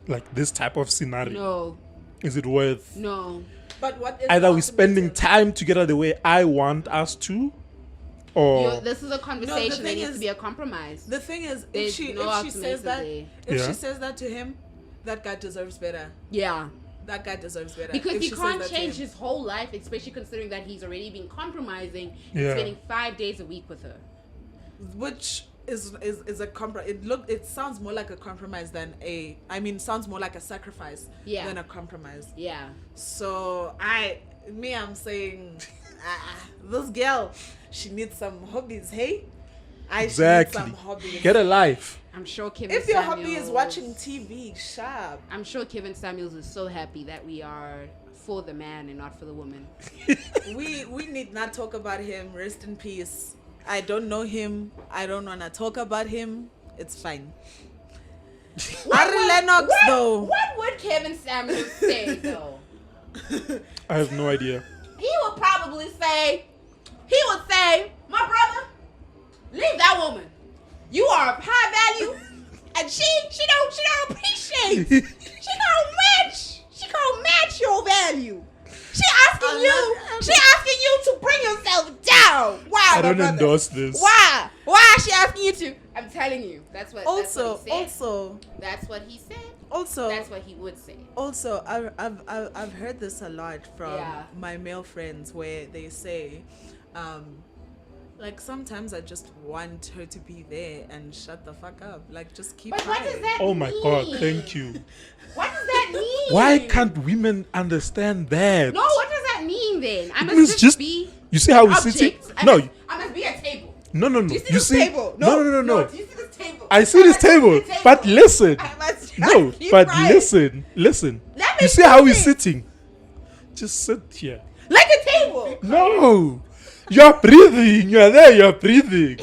S2: Like this type of scenario?
S3: No,
S2: Is it worth
S3: no.
S1: But what is
S2: either
S1: the
S2: we spending
S1: ultimate-
S2: time together the way I want us to, or
S3: This is a conversation that
S1: thing
S3: needs
S1: is-
S3: to be a compromise.
S1: The thing is,
S3: There's
S1: if she
S3: no
S1: if she says
S3: ultimatum
S1: that
S3: there.
S1: if
S2: Yeah.
S1: she says that to him, that guy deserves better.
S3: Yeah.
S1: That guy deserves better.
S3: Because
S1: If
S3: he
S1: she says
S3: can't
S1: that to
S3: change
S1: him.
S3: his whole life, especially considering that he's already been compromising and
S2: Yeah.
S3: spending 5 days a week with her.
S1: Which is a compromise. It sounds more like a compromise than sounds more like a sacrifice
S3: Yeah.
S1: than a compromise.
S3: Yeah.
S1: So I'm saying, this girl, she needs some hobbies. Hey, she needs
S2: exactly
S1: some hobbies.
S2: get a life?
S3: I'm sure Kevin
S1: If your
S3: Samuels,
S1: hobby is watching TV, sharp.
S3: I'm sure Kevin Samuels is so happy that we are for the man and not for the woman.
S1: we need not talk about him. Rest in peace. I don't know him. I don't want to talk about him. It's fine. Ari Lennox, though.
S3: What would Kevin Samuels say though?
S2: I have no idea.
S3: He would probably say, my brother, leave that woman. You are of high value, and she don't appreciate. She don't match your value. She asking you to bring yourself down. Why?
S2: I
S3: my
S2: don't
S3: brother?
S2: endorse this.
S3: Why? Why is she asking you to? I'm telling you, that's what.
S1: Also,
S3: that's what he said.
S1: also,
S3: That's what he would say.
S1: Also, I've heard this a lot from
S3: Yeah.
S1: my male friends where they say, like sometimes I just want her to be there and shut the fuck up. Like just keep
S3: But what
S1: quiet.
S3: does that
S2: Oh
S3: mean?
S2: my God! Thank you.
S3: What does that mean?
S2: Why can't women understand that?
S3: No, what does that mean then? I
S2: It means
S3: must
S2: just
S3: be
S2: you see how we sitting?
S3: objects.
S2: No,
S3: I must be a table.
S2: no.
S3: Do you see
S2: You
S3: this
S2: see?
S3: table?
S2: No.
S3: Do you see this table?
S2: I see this
S3: must be
S2: table,
S3: the
S2: but listen.
S3: I must
S2: No,
S3: keep
S2: but
S3: quiet.
S2: listen.
S3: Let
S2: You
S3: me
S2: see how we're
S3: sit.
S2: sitting? Just sit here.
S3: Like a table.
S2: No, you're breathing. You're there. You're breathing.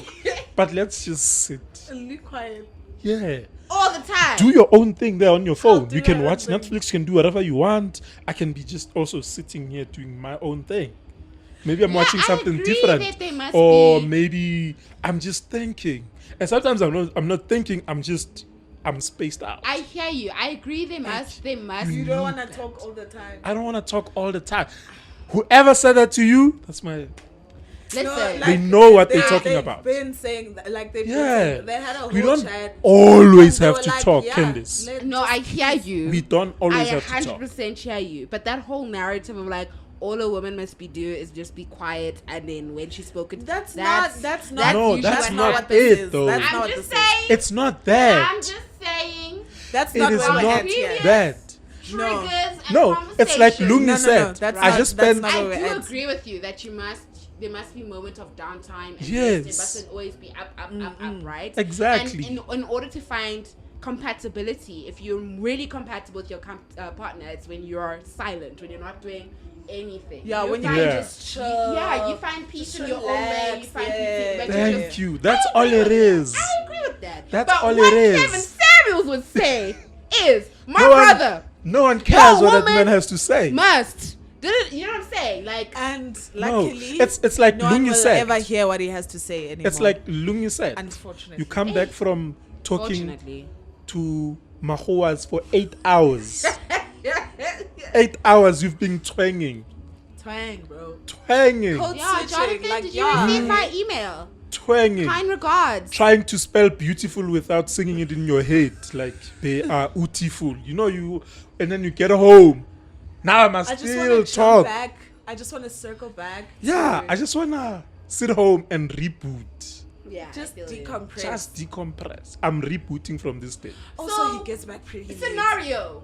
S2: But let's just sit.
S1: Be quiet.
S2: Yeah.
S3: All the time.
S2: Do your own thing there on your phone.
S1: do
S2: You can
S1: my own
S2: watch
S1: thing.
S2: Netflix. You can do whatever you want. I can be just also sitting here doing my own thing. Maybe I'm
S3: Yeah,
S2: watching
S3: I
S2: something
S3: agree
S2: different,
S3: that they must
S2: or
S3: be-
S2: maybe I'm just thinking. And sometimes I'm not thinking. I'm spaced out.
S3: I hear you. I agree. They must.
S1: You don't want to talk all the time.
S2: I don't want to talk all the time. Whoever said that to you, that's my.
S3: Listen.
S2: They know what they're talking
S1: they've
S2: about.
S1: Been saying that, like they've been
S2: Yeah.
S1: saying, they had a whole
S2: We don't
S1: chat.
S2: always
S1: and they
S2: have
S1: were
S2: to
S1: like,
S2: talk,
S1: yeah,
S2: Candice.
S3: No, I hear you.
S2: We don't always
S3: I
S2: have to talk.
S3: 100% hear you. But that whole narrative of like all a woman must be do is just be quiet, and then when she's spoken,
S1: That's not.
S2: No,
S3: usually
S2: that's
S3: what
S2: not
S3: happens.
S1: this
S2: it,
S1: is.
S2: though.
S1: That's not
S3: I'm
S1: what
S3: just
S1: this is.
S3: saying.
S2: It's not that.
S3: I'm just saying.
S1: That's
S2: It
S1: not
S2: is
S1: where we're
S2: not
S1: at here.
S2: that.
S3: triggers and
S2: No, it's like
S3: conversations.
S2: Lungi
S1: No,
S2: said.
S1: that's
S2: I
S1: not-
S2: just
S1: that's
S2: spent.
S1: not-
S3: I
S1: where
S3: do
S1: we're at.
S3: agree with you that there must be moments of downtime. And
S2: Yes.
S3: It mustn't always be up, right?
S2: Exactly.
S3: And in order to find compatibility, if you're really compatible with your partner, it's when you're silent, when you're not doing anything.
S1: Yeah, when you
S3: find
S2: Yeah.
S1: just chill.
S3: Yeah, you find peace
S1: Just
S3: in your own way. You
S1: relax,
S3: find
S1: yeah.
S3: peace in but
S2: Thank you. That's
S3: I
S2: all
S3: agree
S2: it
S3: with
S2: is.
S3: that. I agree with that.
S2: That's
S3: but
S2: all
S3: what
S2: it is.
S3: Kevin Samuels would say is, my
S2: No one-
S3: brother
S2: No one cares what that
S3: woman
S2: man has to say.
S3: must. You know what I'm saying? Like,
S1: And
S2: No,
S1: luckily,
S2: it's like
S1: no one
S2: Lungi
S1: will
S2: said.
S1: ever hear what he has to say anymore.
S2: It's like Lungi said.
S1: unfortunately,
S2: You come back from talking
S3: fortunately.
S2: to Mahoas for 8 hours. 8 hours you've been twanging.
S1: twang, bro.
S2: Twanging.
S1: Code
S3: Yeah,
S1: switching,
S3: Jonathan,
S1: like,
S3: did you
S1: yeah.
S3: receive my email?
S2: Twanging.
S3: Kind regards.
S2: Trying to spell beautiful without singing it in your head. Like they are beautiful. You know you and then you get home. Now I must
S1: I just
S2: still
S1: want to jump
S2: talk.
S1: back. I just want to circle back.
S2: Yeah,
S1: to
S2: I just wanna sit home and reboot.
S3: Yeah,
S1: just
S3: I feel you.
S1: decompress.
S2: Just decompress. I'm rebooting from this day.
S1: Also,
S3: So,
S1: he gets back pretty late.
S3: Scenario: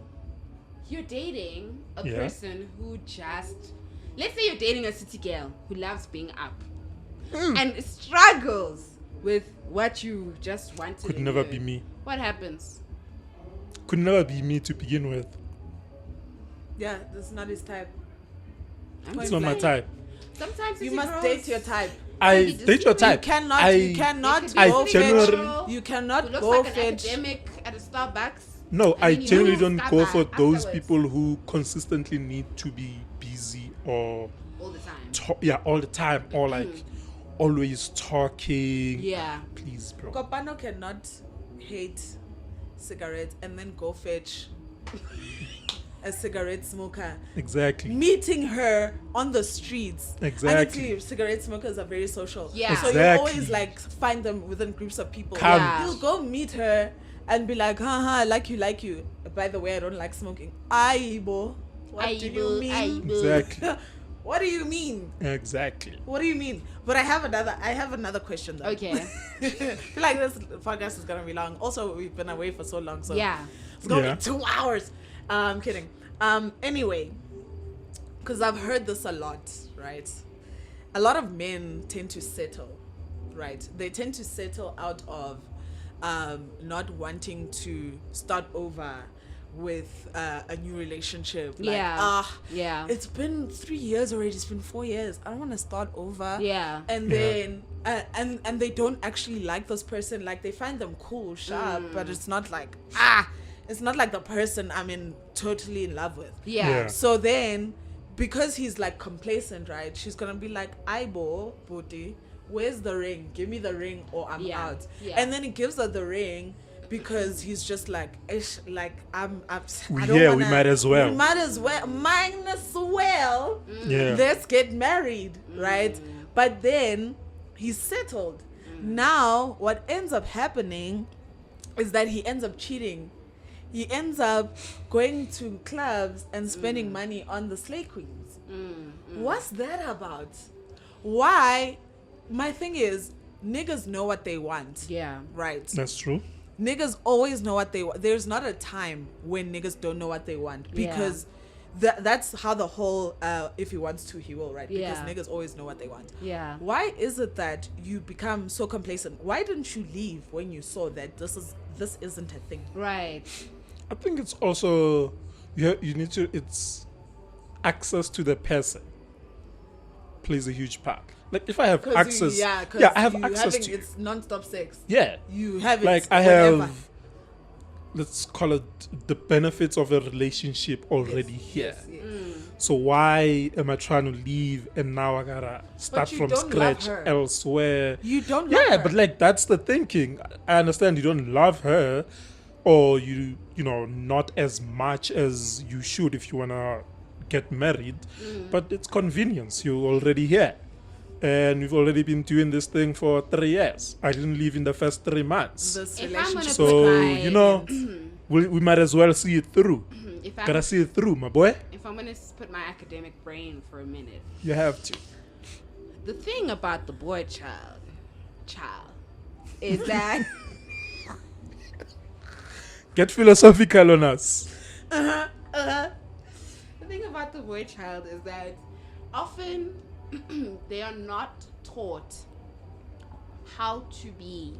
S3: you're dating a
S2: Yeah.
S3: person who let's say you're dating a city girl who loves being up
S2: Hmm.
S3: and struggles with what you just wanted.
S2: Could
S3: in
S2: never
S3: her.
S2: be me.
S3: What happens?
S2: Could never be me to begin with.
S1: Yeah, that's not his type.
S3: I'm
S2: It's
S3: just
S2: not my
S3: saying,
S2: type.
S3: Sometimes
S1: You
S3: city
S1: must
S3: girls-
S1: date your type.
S2: I
S3: just-
S2: date your
S3: you
S2: type.
S1: You cannot.
S2: I,
S1: you cannot
S3: It could
S1: go
S3: be
S2: I
S3: a
S1: fetch.
S2: genuinely-
S3: girl
S1: You
S3: who
S1: cannot
S3: looks
S1: go
S3: like an
S1: fetch.
S3: academic at a Starbucks.
S2: No,
S3: And
S2: I
S3: then you
S2: generally
S3: lose
S2: don't
S3: that
S2: go
S3: vibe
S2: for those
S3: afterwards.
S2: people who consistently need to be busy or
S3: All the time.
S2: all the time or like always talking.
S3: Yeah.
S2: Please, bro.
S1: Kopano cannot hate cigarettes and then go fetch a cigarette smoker.
S2: Exactly.
S1: Meeting her on the streets.
S2: Exactly.
S1: Honestly, cigarette smokers are very social.
S3: Yeah.
S1: So you
S2: Exactly.
S1: always like find them within groups of people.
S2: Come.
S3: Yeah.
S1: You'll go meet her and be like, I like you. By the way, I don't like smoking. Aibo. What do you mean?
S2: Exactly.
S1: What do you mean?
S2: Exactly.
S1: What do you mean? But I have another question though.
S3: Okay.
S1: I feel like this podcast is gonna be long. Also, we've been away for so long, so
S3: Yeah.
S1: it's gonna
S2: Yeah.
S1: be 2 hours. I'm kidding. Anyway, because I've heard this a lot, right? A lot of men tend to settle, right? They tend to settle out of not wanting to start over with a new relationship. Like,
S3: Yeah. Yeah.
S1: it's been 3 years already. It's been 4 years. I don't want to start over.
S3: Yeah.
S1: And
S2: Yeah.
S1: then and they don't actually like this person. Like they find them cool, sharp, but it's not like it's not like the person I'm totally in love with.
S3: Yeah.
S2: Yeah.
S1: So then, because he's like complacent, right? She's gonna be like, "Aibo, booty, where's the ring? Give me the ring, or I'm
S3: Yeah.
S1: out."
S3: Yeah.
S1: And then he gives her the ring because he's just like, "Ish, like I'm I don't
S2: Yeah, we
S1: wanna-
S2: might as well.
S1: We might as well. Might as well.
S2: Yeah.
S1: Let's get married, right?" But then he's settled. Now, what ends up happening is that he ends up cheating. He ends up going to clubs and spending money on the slay queens. What's that about? Why? My thing is, niggas know what they want.
S3: Yeah.
S1: Right.
S2: That's true.
S1: Niggas always know what they want. There's not a time when niggas don't know what they want, because that's how the whole if he wants to, he will, right? Because
S3: Yeah.
S1: niggas always know what they want.
S3: Yeah.
S1: Why is it that you become so complacent? Why didn't you leave when you saw that this isn't a thing?
S3: Right.
S2: I think it's also you need to. It's access to the person plays a huge part. Like if I have access, I have access to.
S1: It's non-stop sex.
S2: Yeah,
S1: You have it.
S2: like I
S1: whenever.
S2: have. Let's call it the benefits of a relationship already here.
S1: Yes.
S2: So why am I trying to leave and now I gotta start
S1: you
S2: from
S1: don't love
S2: scratch
S1: her.
S2: elsewhere?
S1: You don't love
S2: Yeah,
S1: her.
S2: but like that's the thinking. I understand you don't love her, or you know not as much as you should if you wanna get married. But it's convenience. You're already here, and we've already been doing this thing for 3 years. I didn't leave in the first 3 months,
S1: This
S3: If I'm
S1: relationship.
S3: gonna
S2: so
S3: put my-
S2: you know we might as well see it through.
S3: If
S2: Gotta
S3: I'm,
S2: see it through, my boy.
S3: if I'm gonna put my academic brain for a minute,
S2: You have to.
S3: the thing about the boy child, is that
S2: Get philosophical on us.
S3: The thing about the boy child is that often they are not taught how to be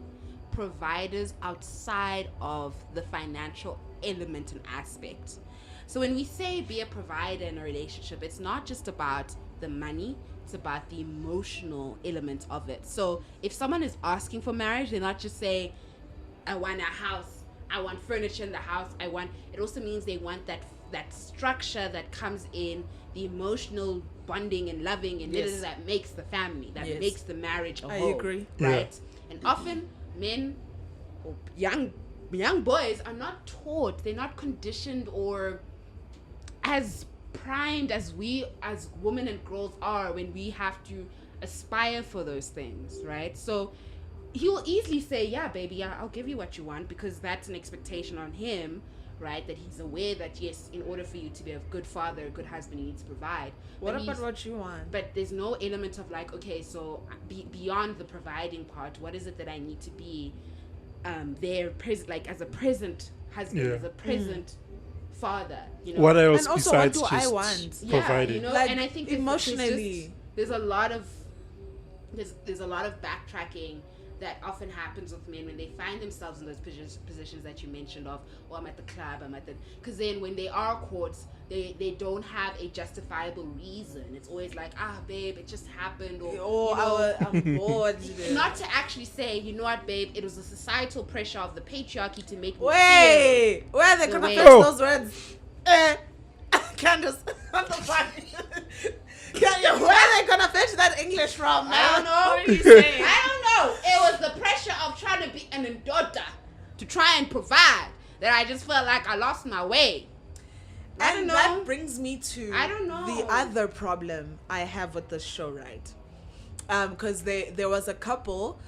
S3: providers outside of the financial element and aspect. So when we say be a provider in a relationship, it's not just about the money, it's about the emotional element of it. So if someone is asking for marriage, they're not just saying, I want a house, I want furniture in the house, it also means they want that structure that comes in, the emotional bonding and loving and
S1: Yes.
S3: that makes the family, that
S1: Yes.
S3: makes the marriage a
S1: I
S3: whole.
S1: agree.
S3: Right? And often men or young boys are not taught, they're not conditioned or as primed as we as women and girls are when we have to aspire for those things, right? So he will easily say, yeah, baby, I'll give you what you want, because that's an expectation on him, right? That he's aware that, yes, in order for you to be a good father, a good husband, you need to provide.
S1: What
S3: But
S1: about
S3: he's-
S1: what you want?
S3: But there's no element of like, okay, so beyond the providing part, what is it that I need to be there, like as a present husband,
S2: Yeah.
S3: as a present father, you know?
S2: What else
S1: And also, what
S2: besides
S1: do I
S2: just
S1: want?
S2: providing?
S3: You know,
S1: Like,
S3: and I think
S1: emotionally.
S3: there's a lot of backtracking that often happens with men when they find themselves in those positions that you mentioned of, oh, I'm at the club, because then when they are caught, they don't have a justifiable reason. It's always like, babe, it just happened, or
S1: I'm bored.
S3: not to actually say, you know what, babe, it was the societal pressure of the patriarchy to make me
S1: Wait, where are they
S3: The
S1: gonna
S3: way-
S1: fix
S2: Oh.
S1: those words? Candace, what the fuck? Where are they gonna fetch that English from, man?
S3: I don't know.
S1: What are you saying?
S3: I don't know. It was the pressure of trying to be an daughter, to try and provide, that I just felt like I lost my way. I don't
S1: And
S3: know.
S1: that brings me to
S3: I don't know.
S1: the other problem I have with this show, right? Because there was a couple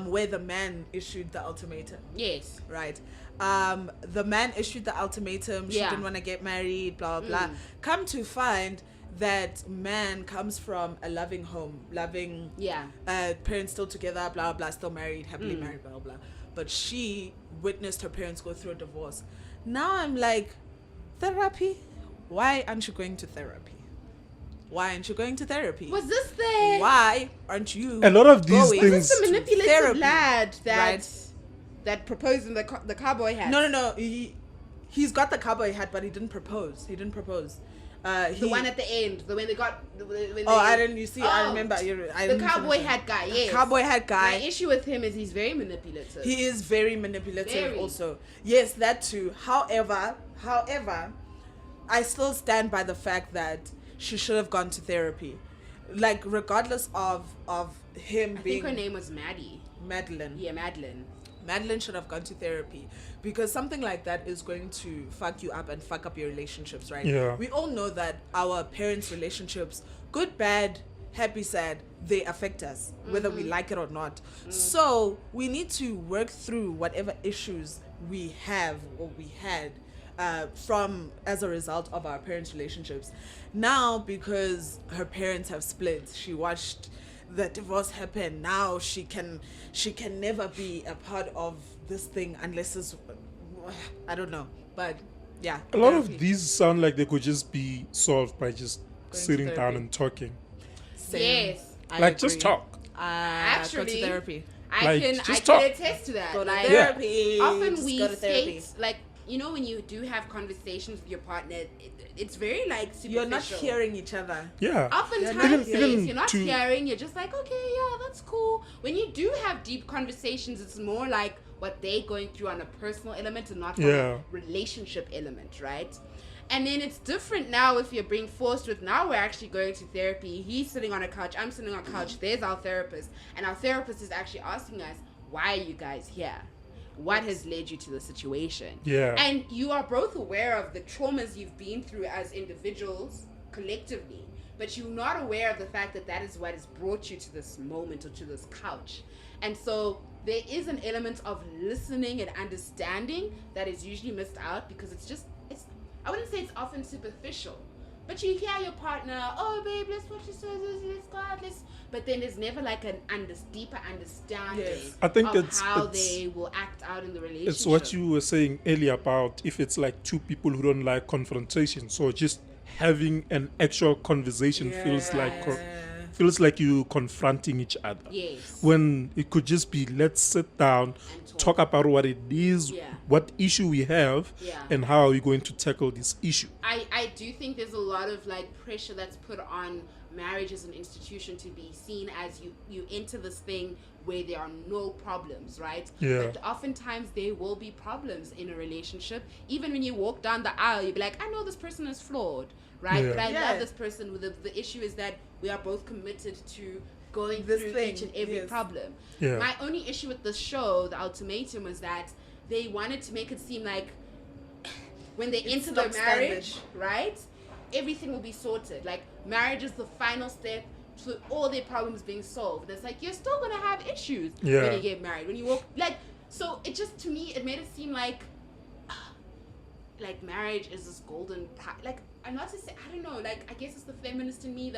S1: where the man issued the ultimatum,
S3: Yes.
S1: right? The man issued the ultimatum. She
S3: Yeah.
S1: didn't want to get married, blah blah blah. Come to find that man comes from a loving home, loving
S3: Yeah.
S1: parents still together, blah blah, still married, happily married, blah blah. But she witnessed her parents go through a divorce. Now I'm like, therapy? Why aren't you going to therapy? Why aren't you going to therapy?
S3: Was this the
S1: Why aren't you?
S2: A lot of these
S1: going
S3: was
S2: things-
S3: this the manipulative
S1: Therapy,
S3: lad that
S1: right?
S3: that proposed in the cowboy hat?
S1: No. He's got the cowboy hat, but he didn't propose.
S3: The one at the end, the when they got. When
S1: Oh,
S3: they,
S1: I didn't. You see, I remember. I
S3: the
S1: didn't
S3: cowboy
S1: finish it.
S3: hat guy. Yes.
S1: Cowboy hat
S3: My
S1: guy.
S3: issue with him is he's very manipulative.
S1: He is very manipulative.
S3: Very.
S1: Also, yes, that too. However, I still stand by the fact that she should have gone to therapy, like regardless of him
S3: I
S1: being
S3: think her name was Maddie.
S1: Madeline.
S3: Yeah, Madeline.
S1: Madeline should have gone to therapy, because something like that is going to fuck you up and fuck up your relationships, right?
S2: Yeah.
S1: We all know that our parents' relationships, good, bad, happy, sad, they affect us, whether we like it or not. So we need to work through whatever issues we have or we had from as a result of our parents' relationships. Now, because her parents have split, she watched the divorce happen. Now she can never be a part of this thing unless it's, I don't know, but yeah,
S2: A lot
S1: therapy.
S2: of these sound like they could just be solved by just
S1: to
S2: sitting down
S1: therapy.
S2: and talking.
S1: Same.
S3: Yes.
S1: I
S2: Like, just
S1: agree.
S2: talk.
S1: Go to
S3: Actually,
S1: therapy.
S3: I
S2: Like,
S3: can
S2: just talk.
S3: attest to that.
S1: Go to
S3: Like,
S1: therapy.
S3: often
S1: Just
S3: we
S1: go to therapy.
S3: state, like, you know, when you do have conversations with your partner, it's very like superficial.
S1: You're not hearing each other.
S2: Yeah.
S3: Oftentimes,
S2: Even
S3: you're not
S2: to-
S3: hearing. You're just like, okay, yeah, that's cool. When you do have deep conversations, it's more like what they're going through on a personal element and not from
S2: Yeah.
S3: a relationship element, right? And then it's different now if you're being forced with, now we're actually going to therapy. He's sitting on a couch, I'm sitting on a couch, there's our therapist. And our therapist is actually asking us, why are you guys here? What has led you to the situation?
S2: Yeah.
S3: And you are both aware of the traumas you've been through as individuals collectively, but you're not aware of the fact that that is what has brought you to this moment or to this couch. And so there is an element of listening and understanding that is usually missed out because it's I wouldn't say it's often superficial, But you hear your partner, oh babe, let's watch this, let's go out, but then there's never like an deeper understanding
S1: Yes.
S2: I think
S3: of
S2: it's-
S3: how
S2: it's-
S3: they will act out in the relationship.
S2: It's what you were saying earlier about if it's like two people who don't like confrontation. So just having an actual conversation feels like you confronting each other.
S3: Yes.
S2: When it could just be, let's sit down,
S3: And
S2: talk about what it is,
S3: Yeah.
S2: what issue we have,
S3: Yeah.
S2: and how are we going to tackle this issue.
S3: I do think there's a lot of like pressure that's put on marriage as an institution to be seen as you enter this thing where there are no problems, right?
S2: Yeah.
S3: But oftentimes there will be problems in a relationship. Even when you walk down the aisle, you'll be like, I know this person is flawed, right?
S2: Yeah.
S3: But I
S1: Yeah.
S3: love this person. The issue is that we are both committed to going
S1: This
S3: through
S1: thing,
S3: each and every
S1: yes.
S3: problem.
S2: Yeah.
S3: My only issue with the show, The Ultimatum, was that they wanted to make it seem like when they
S1: It's
S3: enter their
S1: stock standard.
S3: marriage, right, everything will be sorted. Like, marriage is the final step to all their problems being solved. It's like, you're still gonna have issues
S2: Yeah.
S3: when you get married. When you walk, like, so it just, to me, it made it seem like marriage is this golden like, I'm not to say, I don't know, like, I guess it's the feminist in me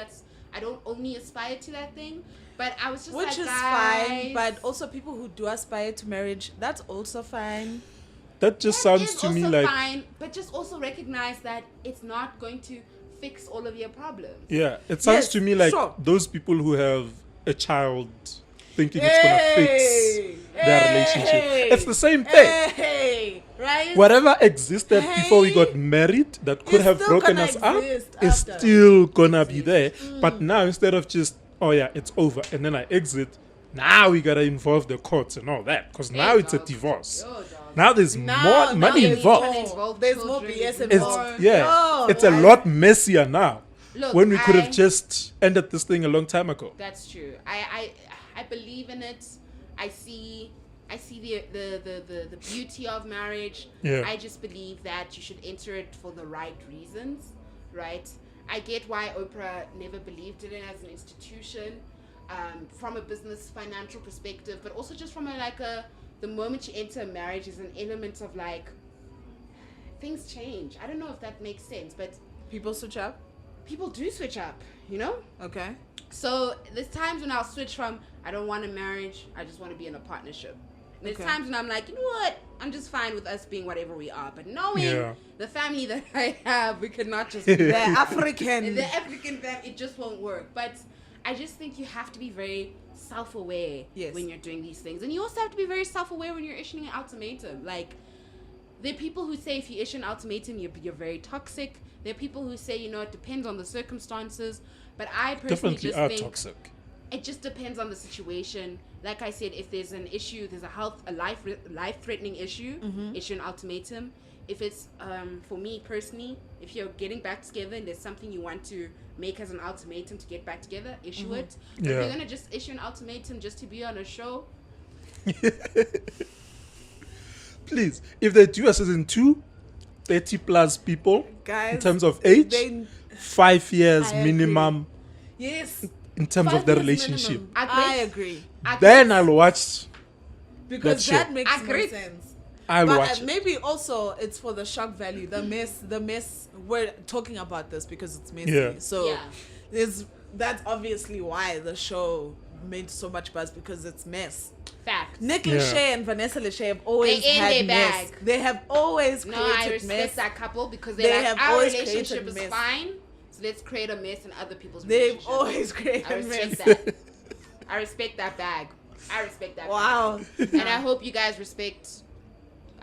S3: I don't only aspire to that thing, but I was just
S1: Which
S3: like,
S1: is
S3: guys,
S1: fine, but also people who do aspire to marriage, that's also fine.
S2: That just
S3: that
S2: sounds
S3: is
S2: to me
S3: also
S2: like,
S3: fine, but just also recognize that it's not going to fix all of your problems.
S2: yeah, it sounds
S1: Yes,
S2: to me like
S1: sure.
S2: those people who have a child thinking it's gonna fix their relationship. It's the same thing.
S1: Hey, right?
S2: Whatever existed before we
S1: Hey.
S2: got married that could
S1: It's
S2: have
S1: still
S2: broken
S1: gonna
S2: us up
S1: exist
S2: is
S1: after.
S2: still gonna be there. But now instead of just, oh yeah, it's over and then I exit, now we gotta involve the courts and all that because now it's a
S3: dog.
S2: divorce.
S3: Yo, dog.
S2: Now there's more money
S3: there's
S2: involved.
S3: more involved.
S1: There's more
S3: Children
S1: BS
S3: involved.
S1: involved.
S2: It's it's a lot messier now.
S3: Look,
S2: when we could
S3: I-
S2: have just ended this thing a long time ago.
S3: That's true. I believe in it. I see the beauty of marriage.
S2: Yeah.
S3: I just believe that you should enter it for the right reasons, right? I get why Oprah never believed in it as an institution, from a business financial perspective, but also just from the moment you enter a marriage is an element of like things change. I don't know if that makes sense, but
S1: People switch up.
S3: people do switch up, you know?
S1: Okay.
S3: So there's times when I'll switch from I don't want a marriage, I just want to be in a partnership. And there's
S1: Okay.
S3: times when I'm like, you know what, I'm just fine with us being whatever we are. But knowing
S2: Yeah.
S3: the family that I have, we could not just be
S1: The African.
S3: the African family, it just won't work. But I just think you have to be very self-aware
S1: Yes.
S3: when you're doing these things. And you also have to be very self-aware when you're issuing an ultimatum. Like, there are people who say if you issue an ultimatum, you're very toxic. There are people who say, it depends on the circumstances. But I personally
S2: Definitely
S3: just
S2: are
S3: think
S2: toxic.
S3: it just depends on the situation. Like I said, if there's an issue, there's a life-threatening issue, issue an ultimatum. If it's, for me personally, if you're getting back together and there's something you want to make as an ultimatum to get back together, issue it. But if
S2: Yeah.
S3: you're going to just issue an ultimatum just to be on a show,
S2: Please, if they do a season 2, 30 plus people
S1: Guys,
S2: in terms of age,
S1: they-
S2: 5 years
S1: I agree.
S2: minimum
S1: Yes.
S2: in terms
S1: 5
S2: of the
S1: years
S2: relationship.
S1: minimum.
S3: Agreed.
S1: I agree.
S2: Then I'll watch.
S1: Because
S2: That
S1: that
S2: show.
S1: makes more
S3: Agreed.
S1: sense.
S2: I'll
S1: But
S2: watch it.
S1: maybe also it's for the shock value, the mess. We're talking about this because it's messy.
S2: Yeah.
S1: So
S3: Yeah.
S1: that's obviously why the show made so much buzz because it's mess.
S3: facts.
S1: Nick
S2: Yeah.
S1: Lachey and Vanessa Lachey have always
S3: They in
S1: had
S3: their
S1: mess.
S3: bag.
S1: They have always
S3: No,
S1: created
S3: I respect
S1: mess.
S3: that couple because
S1: They
S3: they're like,
S1: have
S3: our
S1: always
S3: relationship
S1: created
S3: is
S1: mess.
S3: fine, so let's create a mess in other people's
S1: They've
S3: relationships.
S1: always
S3: I
S1: created mess.
S3: respect that. I respect that bag. I respect that
S1: Wow.
S3: bag. And I hope you guys respect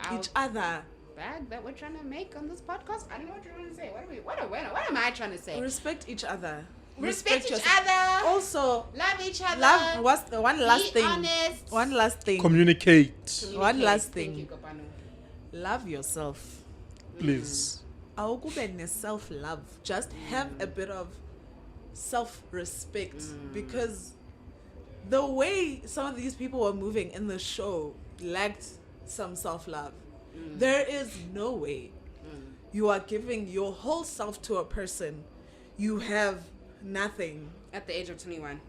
S3: our
S1: Each other.
S3: bag that we're trying to make on this podcast. I don't know what you're trying to say. What am I trying to say?
S1: Respect each other.
S3: Respect each
S1: yourself.
S3: other.
S1: Also,
S3: Love each other.
S1: love. What's the one last
S3: Be
S1: thing?
S3: honest.
S1: One last thing.
S2: Communicate,
S1: One last
S3: Thank
S1: thing.
S3: you, Kopano.
S1: Love yourself.
S2: please.
S1: Awukube self-love. Just have a bit of self-respect because the way some of these people were moving in the show lacked some self-love. There is no way you are giving your whole self to a person. You have nothing.
S3: At the age of 21.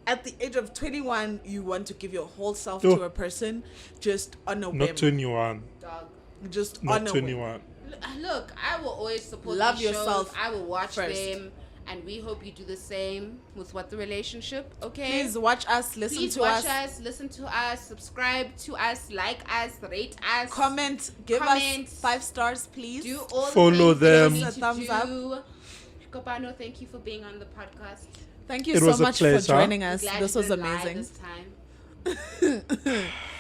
S1: At the age of 21, you want to give your whole self
S2: Oh.
S1: to a person just on a whim.
S2: Not 21.
S3: Dog.
S1: Just
S2: Not
S1: on a whim.
S2: 21.
S3: Look, I will always support
S1: Love
S3: these
S1: yourself
S3: shows. I will watch
S1: first.
S3: them, and we hope you do the same with What the Relationship. Okay.
S1: Please watch us, listen
S3: Please
S1: to
S3: watch
S1: us,
S3: us, listen to us, subscribe to us, like us, rate us,
S1: comment, give
S3: Comment.
S1: us 5 stars, please.
S3: do all
S2: Follow
S3: the things
S2: them.
S3: you need
S1: A
S3: to
S1: thumbs up.
S3: do. Kopano, thank you for being on the podcast.
S1: Thank you
S2: It
S1: so
S2: was a
S1: much for
S2: pleasure.
S1: joining us.
S3: Glad
S1: This
S3: you
S1: was
S3: didn't lie
S1: amazing.
S3: this time.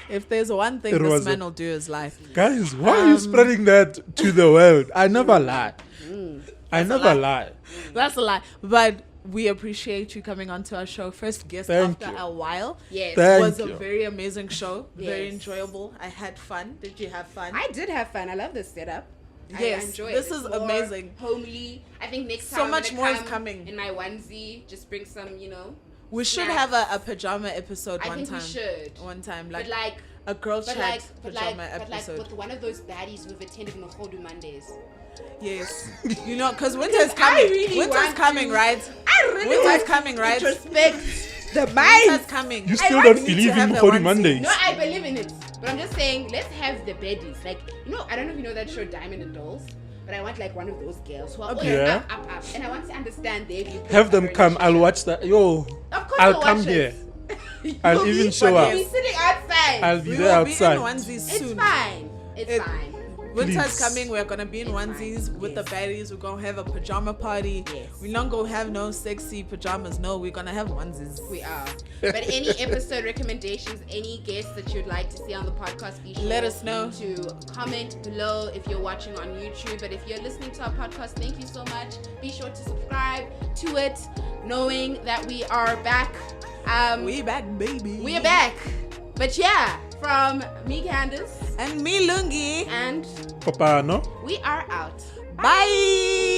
S1: If there's one thing
S2: It
S1: this
S2: was
S1: man
S2: a-
S1: will do is lie.
S2: Guys, why are you spreading that to the world? I never lie. I
S1: a
S2: never
S1: lie.
S2: lie.
S1: That's a lie. But we appreciate you coming onto our show. First guest
S2: Thank
S1: after
S2: you.
S1: a while.
S3: Yes.
S1: It
S2: Thank
S1: was a
S2: you.
S1: very amazing show. Very
S3: Yes.
S1: enjoyable. I had fun. Did you have fun?
S3: I did have fun. I love this setup.
S1: Yes,
S3: I enjoy
S1: this
S3: it.
S1: is
S3: It's more
S1: amazing.
S3: Homely. I think next
S1: So
S3: time I'm
S1: much
S3: gonna
S1: more is
S3: come
S1: coming.
S3: in my onesie. Just bring some,
S1: We should
S3: snacks.
S1: have a pajama episode
S3: I
S1: one
S3: think
S1: time.
S3: we should.
S1: One time.
S3: But
S1: Like
S3: like,
S1: a girl chat pajama
S3: but like
S1: episode.
S3: with one of those baddies who've attended Mokhodu Mondays.
S1: Yes. You know, because winter's
S3: I
S1: coming.
S3: really
S1: Winter's
S3: want
S1: coming,
S3: to-
S1: right?
S3: I really
S1: Winter's
S3: want
S1: coming,
S3: to
S1: right?
S3: introspect the
S1: Winter's
S3: mind.
S1: coming.
S2: You still
S1: I
S2: don't
S1: want you
S2: believe
S1: to have
S2: in
S1: a
S2: Holy
S1: onesie.
S2: Mondays.
S3: No, I believe in it. But I'm just saying, let's have the baddies. Like, I don't know if you know that show Diamond and Dolls, but I want like one of those girls who are always
S2: Yeah.
S3: up. And I want to understand their viewpoint
S2: Have
S3: of
S2: them
S3: the
S2: come. I'll
S3: relationship.
S2: watch that. Yo,
S3: Of course
S2: I'll
S3: you'll
S2: come
S3: watch
S2: here.
S3: it.
S2: I'll
S3: You'll
S2: even
S3: be-
S2: show
S3: You'll
S2: up.
S3: be sitting outside.
S2: I'll be
S1: We
S2: there
S1: will be
S2: outside.
S1: in onesies
S3: It's
S1: soon.
S3: fine. It's
S1: It-
S3: fine.
S1: Winter's
S2: Please.
S1: coming. We're gonna be in
S3: It's
S1: onesies
S3: fine.
S1: with the
S3: Yes.
S1: baddies. We're gonna have a pajama party.
S3: Yes.
S1: We're not gonna have no sexy pajamas. No, we're gonna have onesies.
S3: We are. But any episode recommendations, any guests that you'd like to see on the podcast, be sure
S1: Let us know.
S3: to comment below if you're watching on YouTube. But if you're listening to our podcast, thank you so much. Be sure to subscribe to it, knowing that we are back.
S1: We back, baby.
S3: We are back. But yeah, from me, Candace,
S1: And me, Lungi.
S3: and
S2: Kopano.
S3: we are out.
S1: Bye.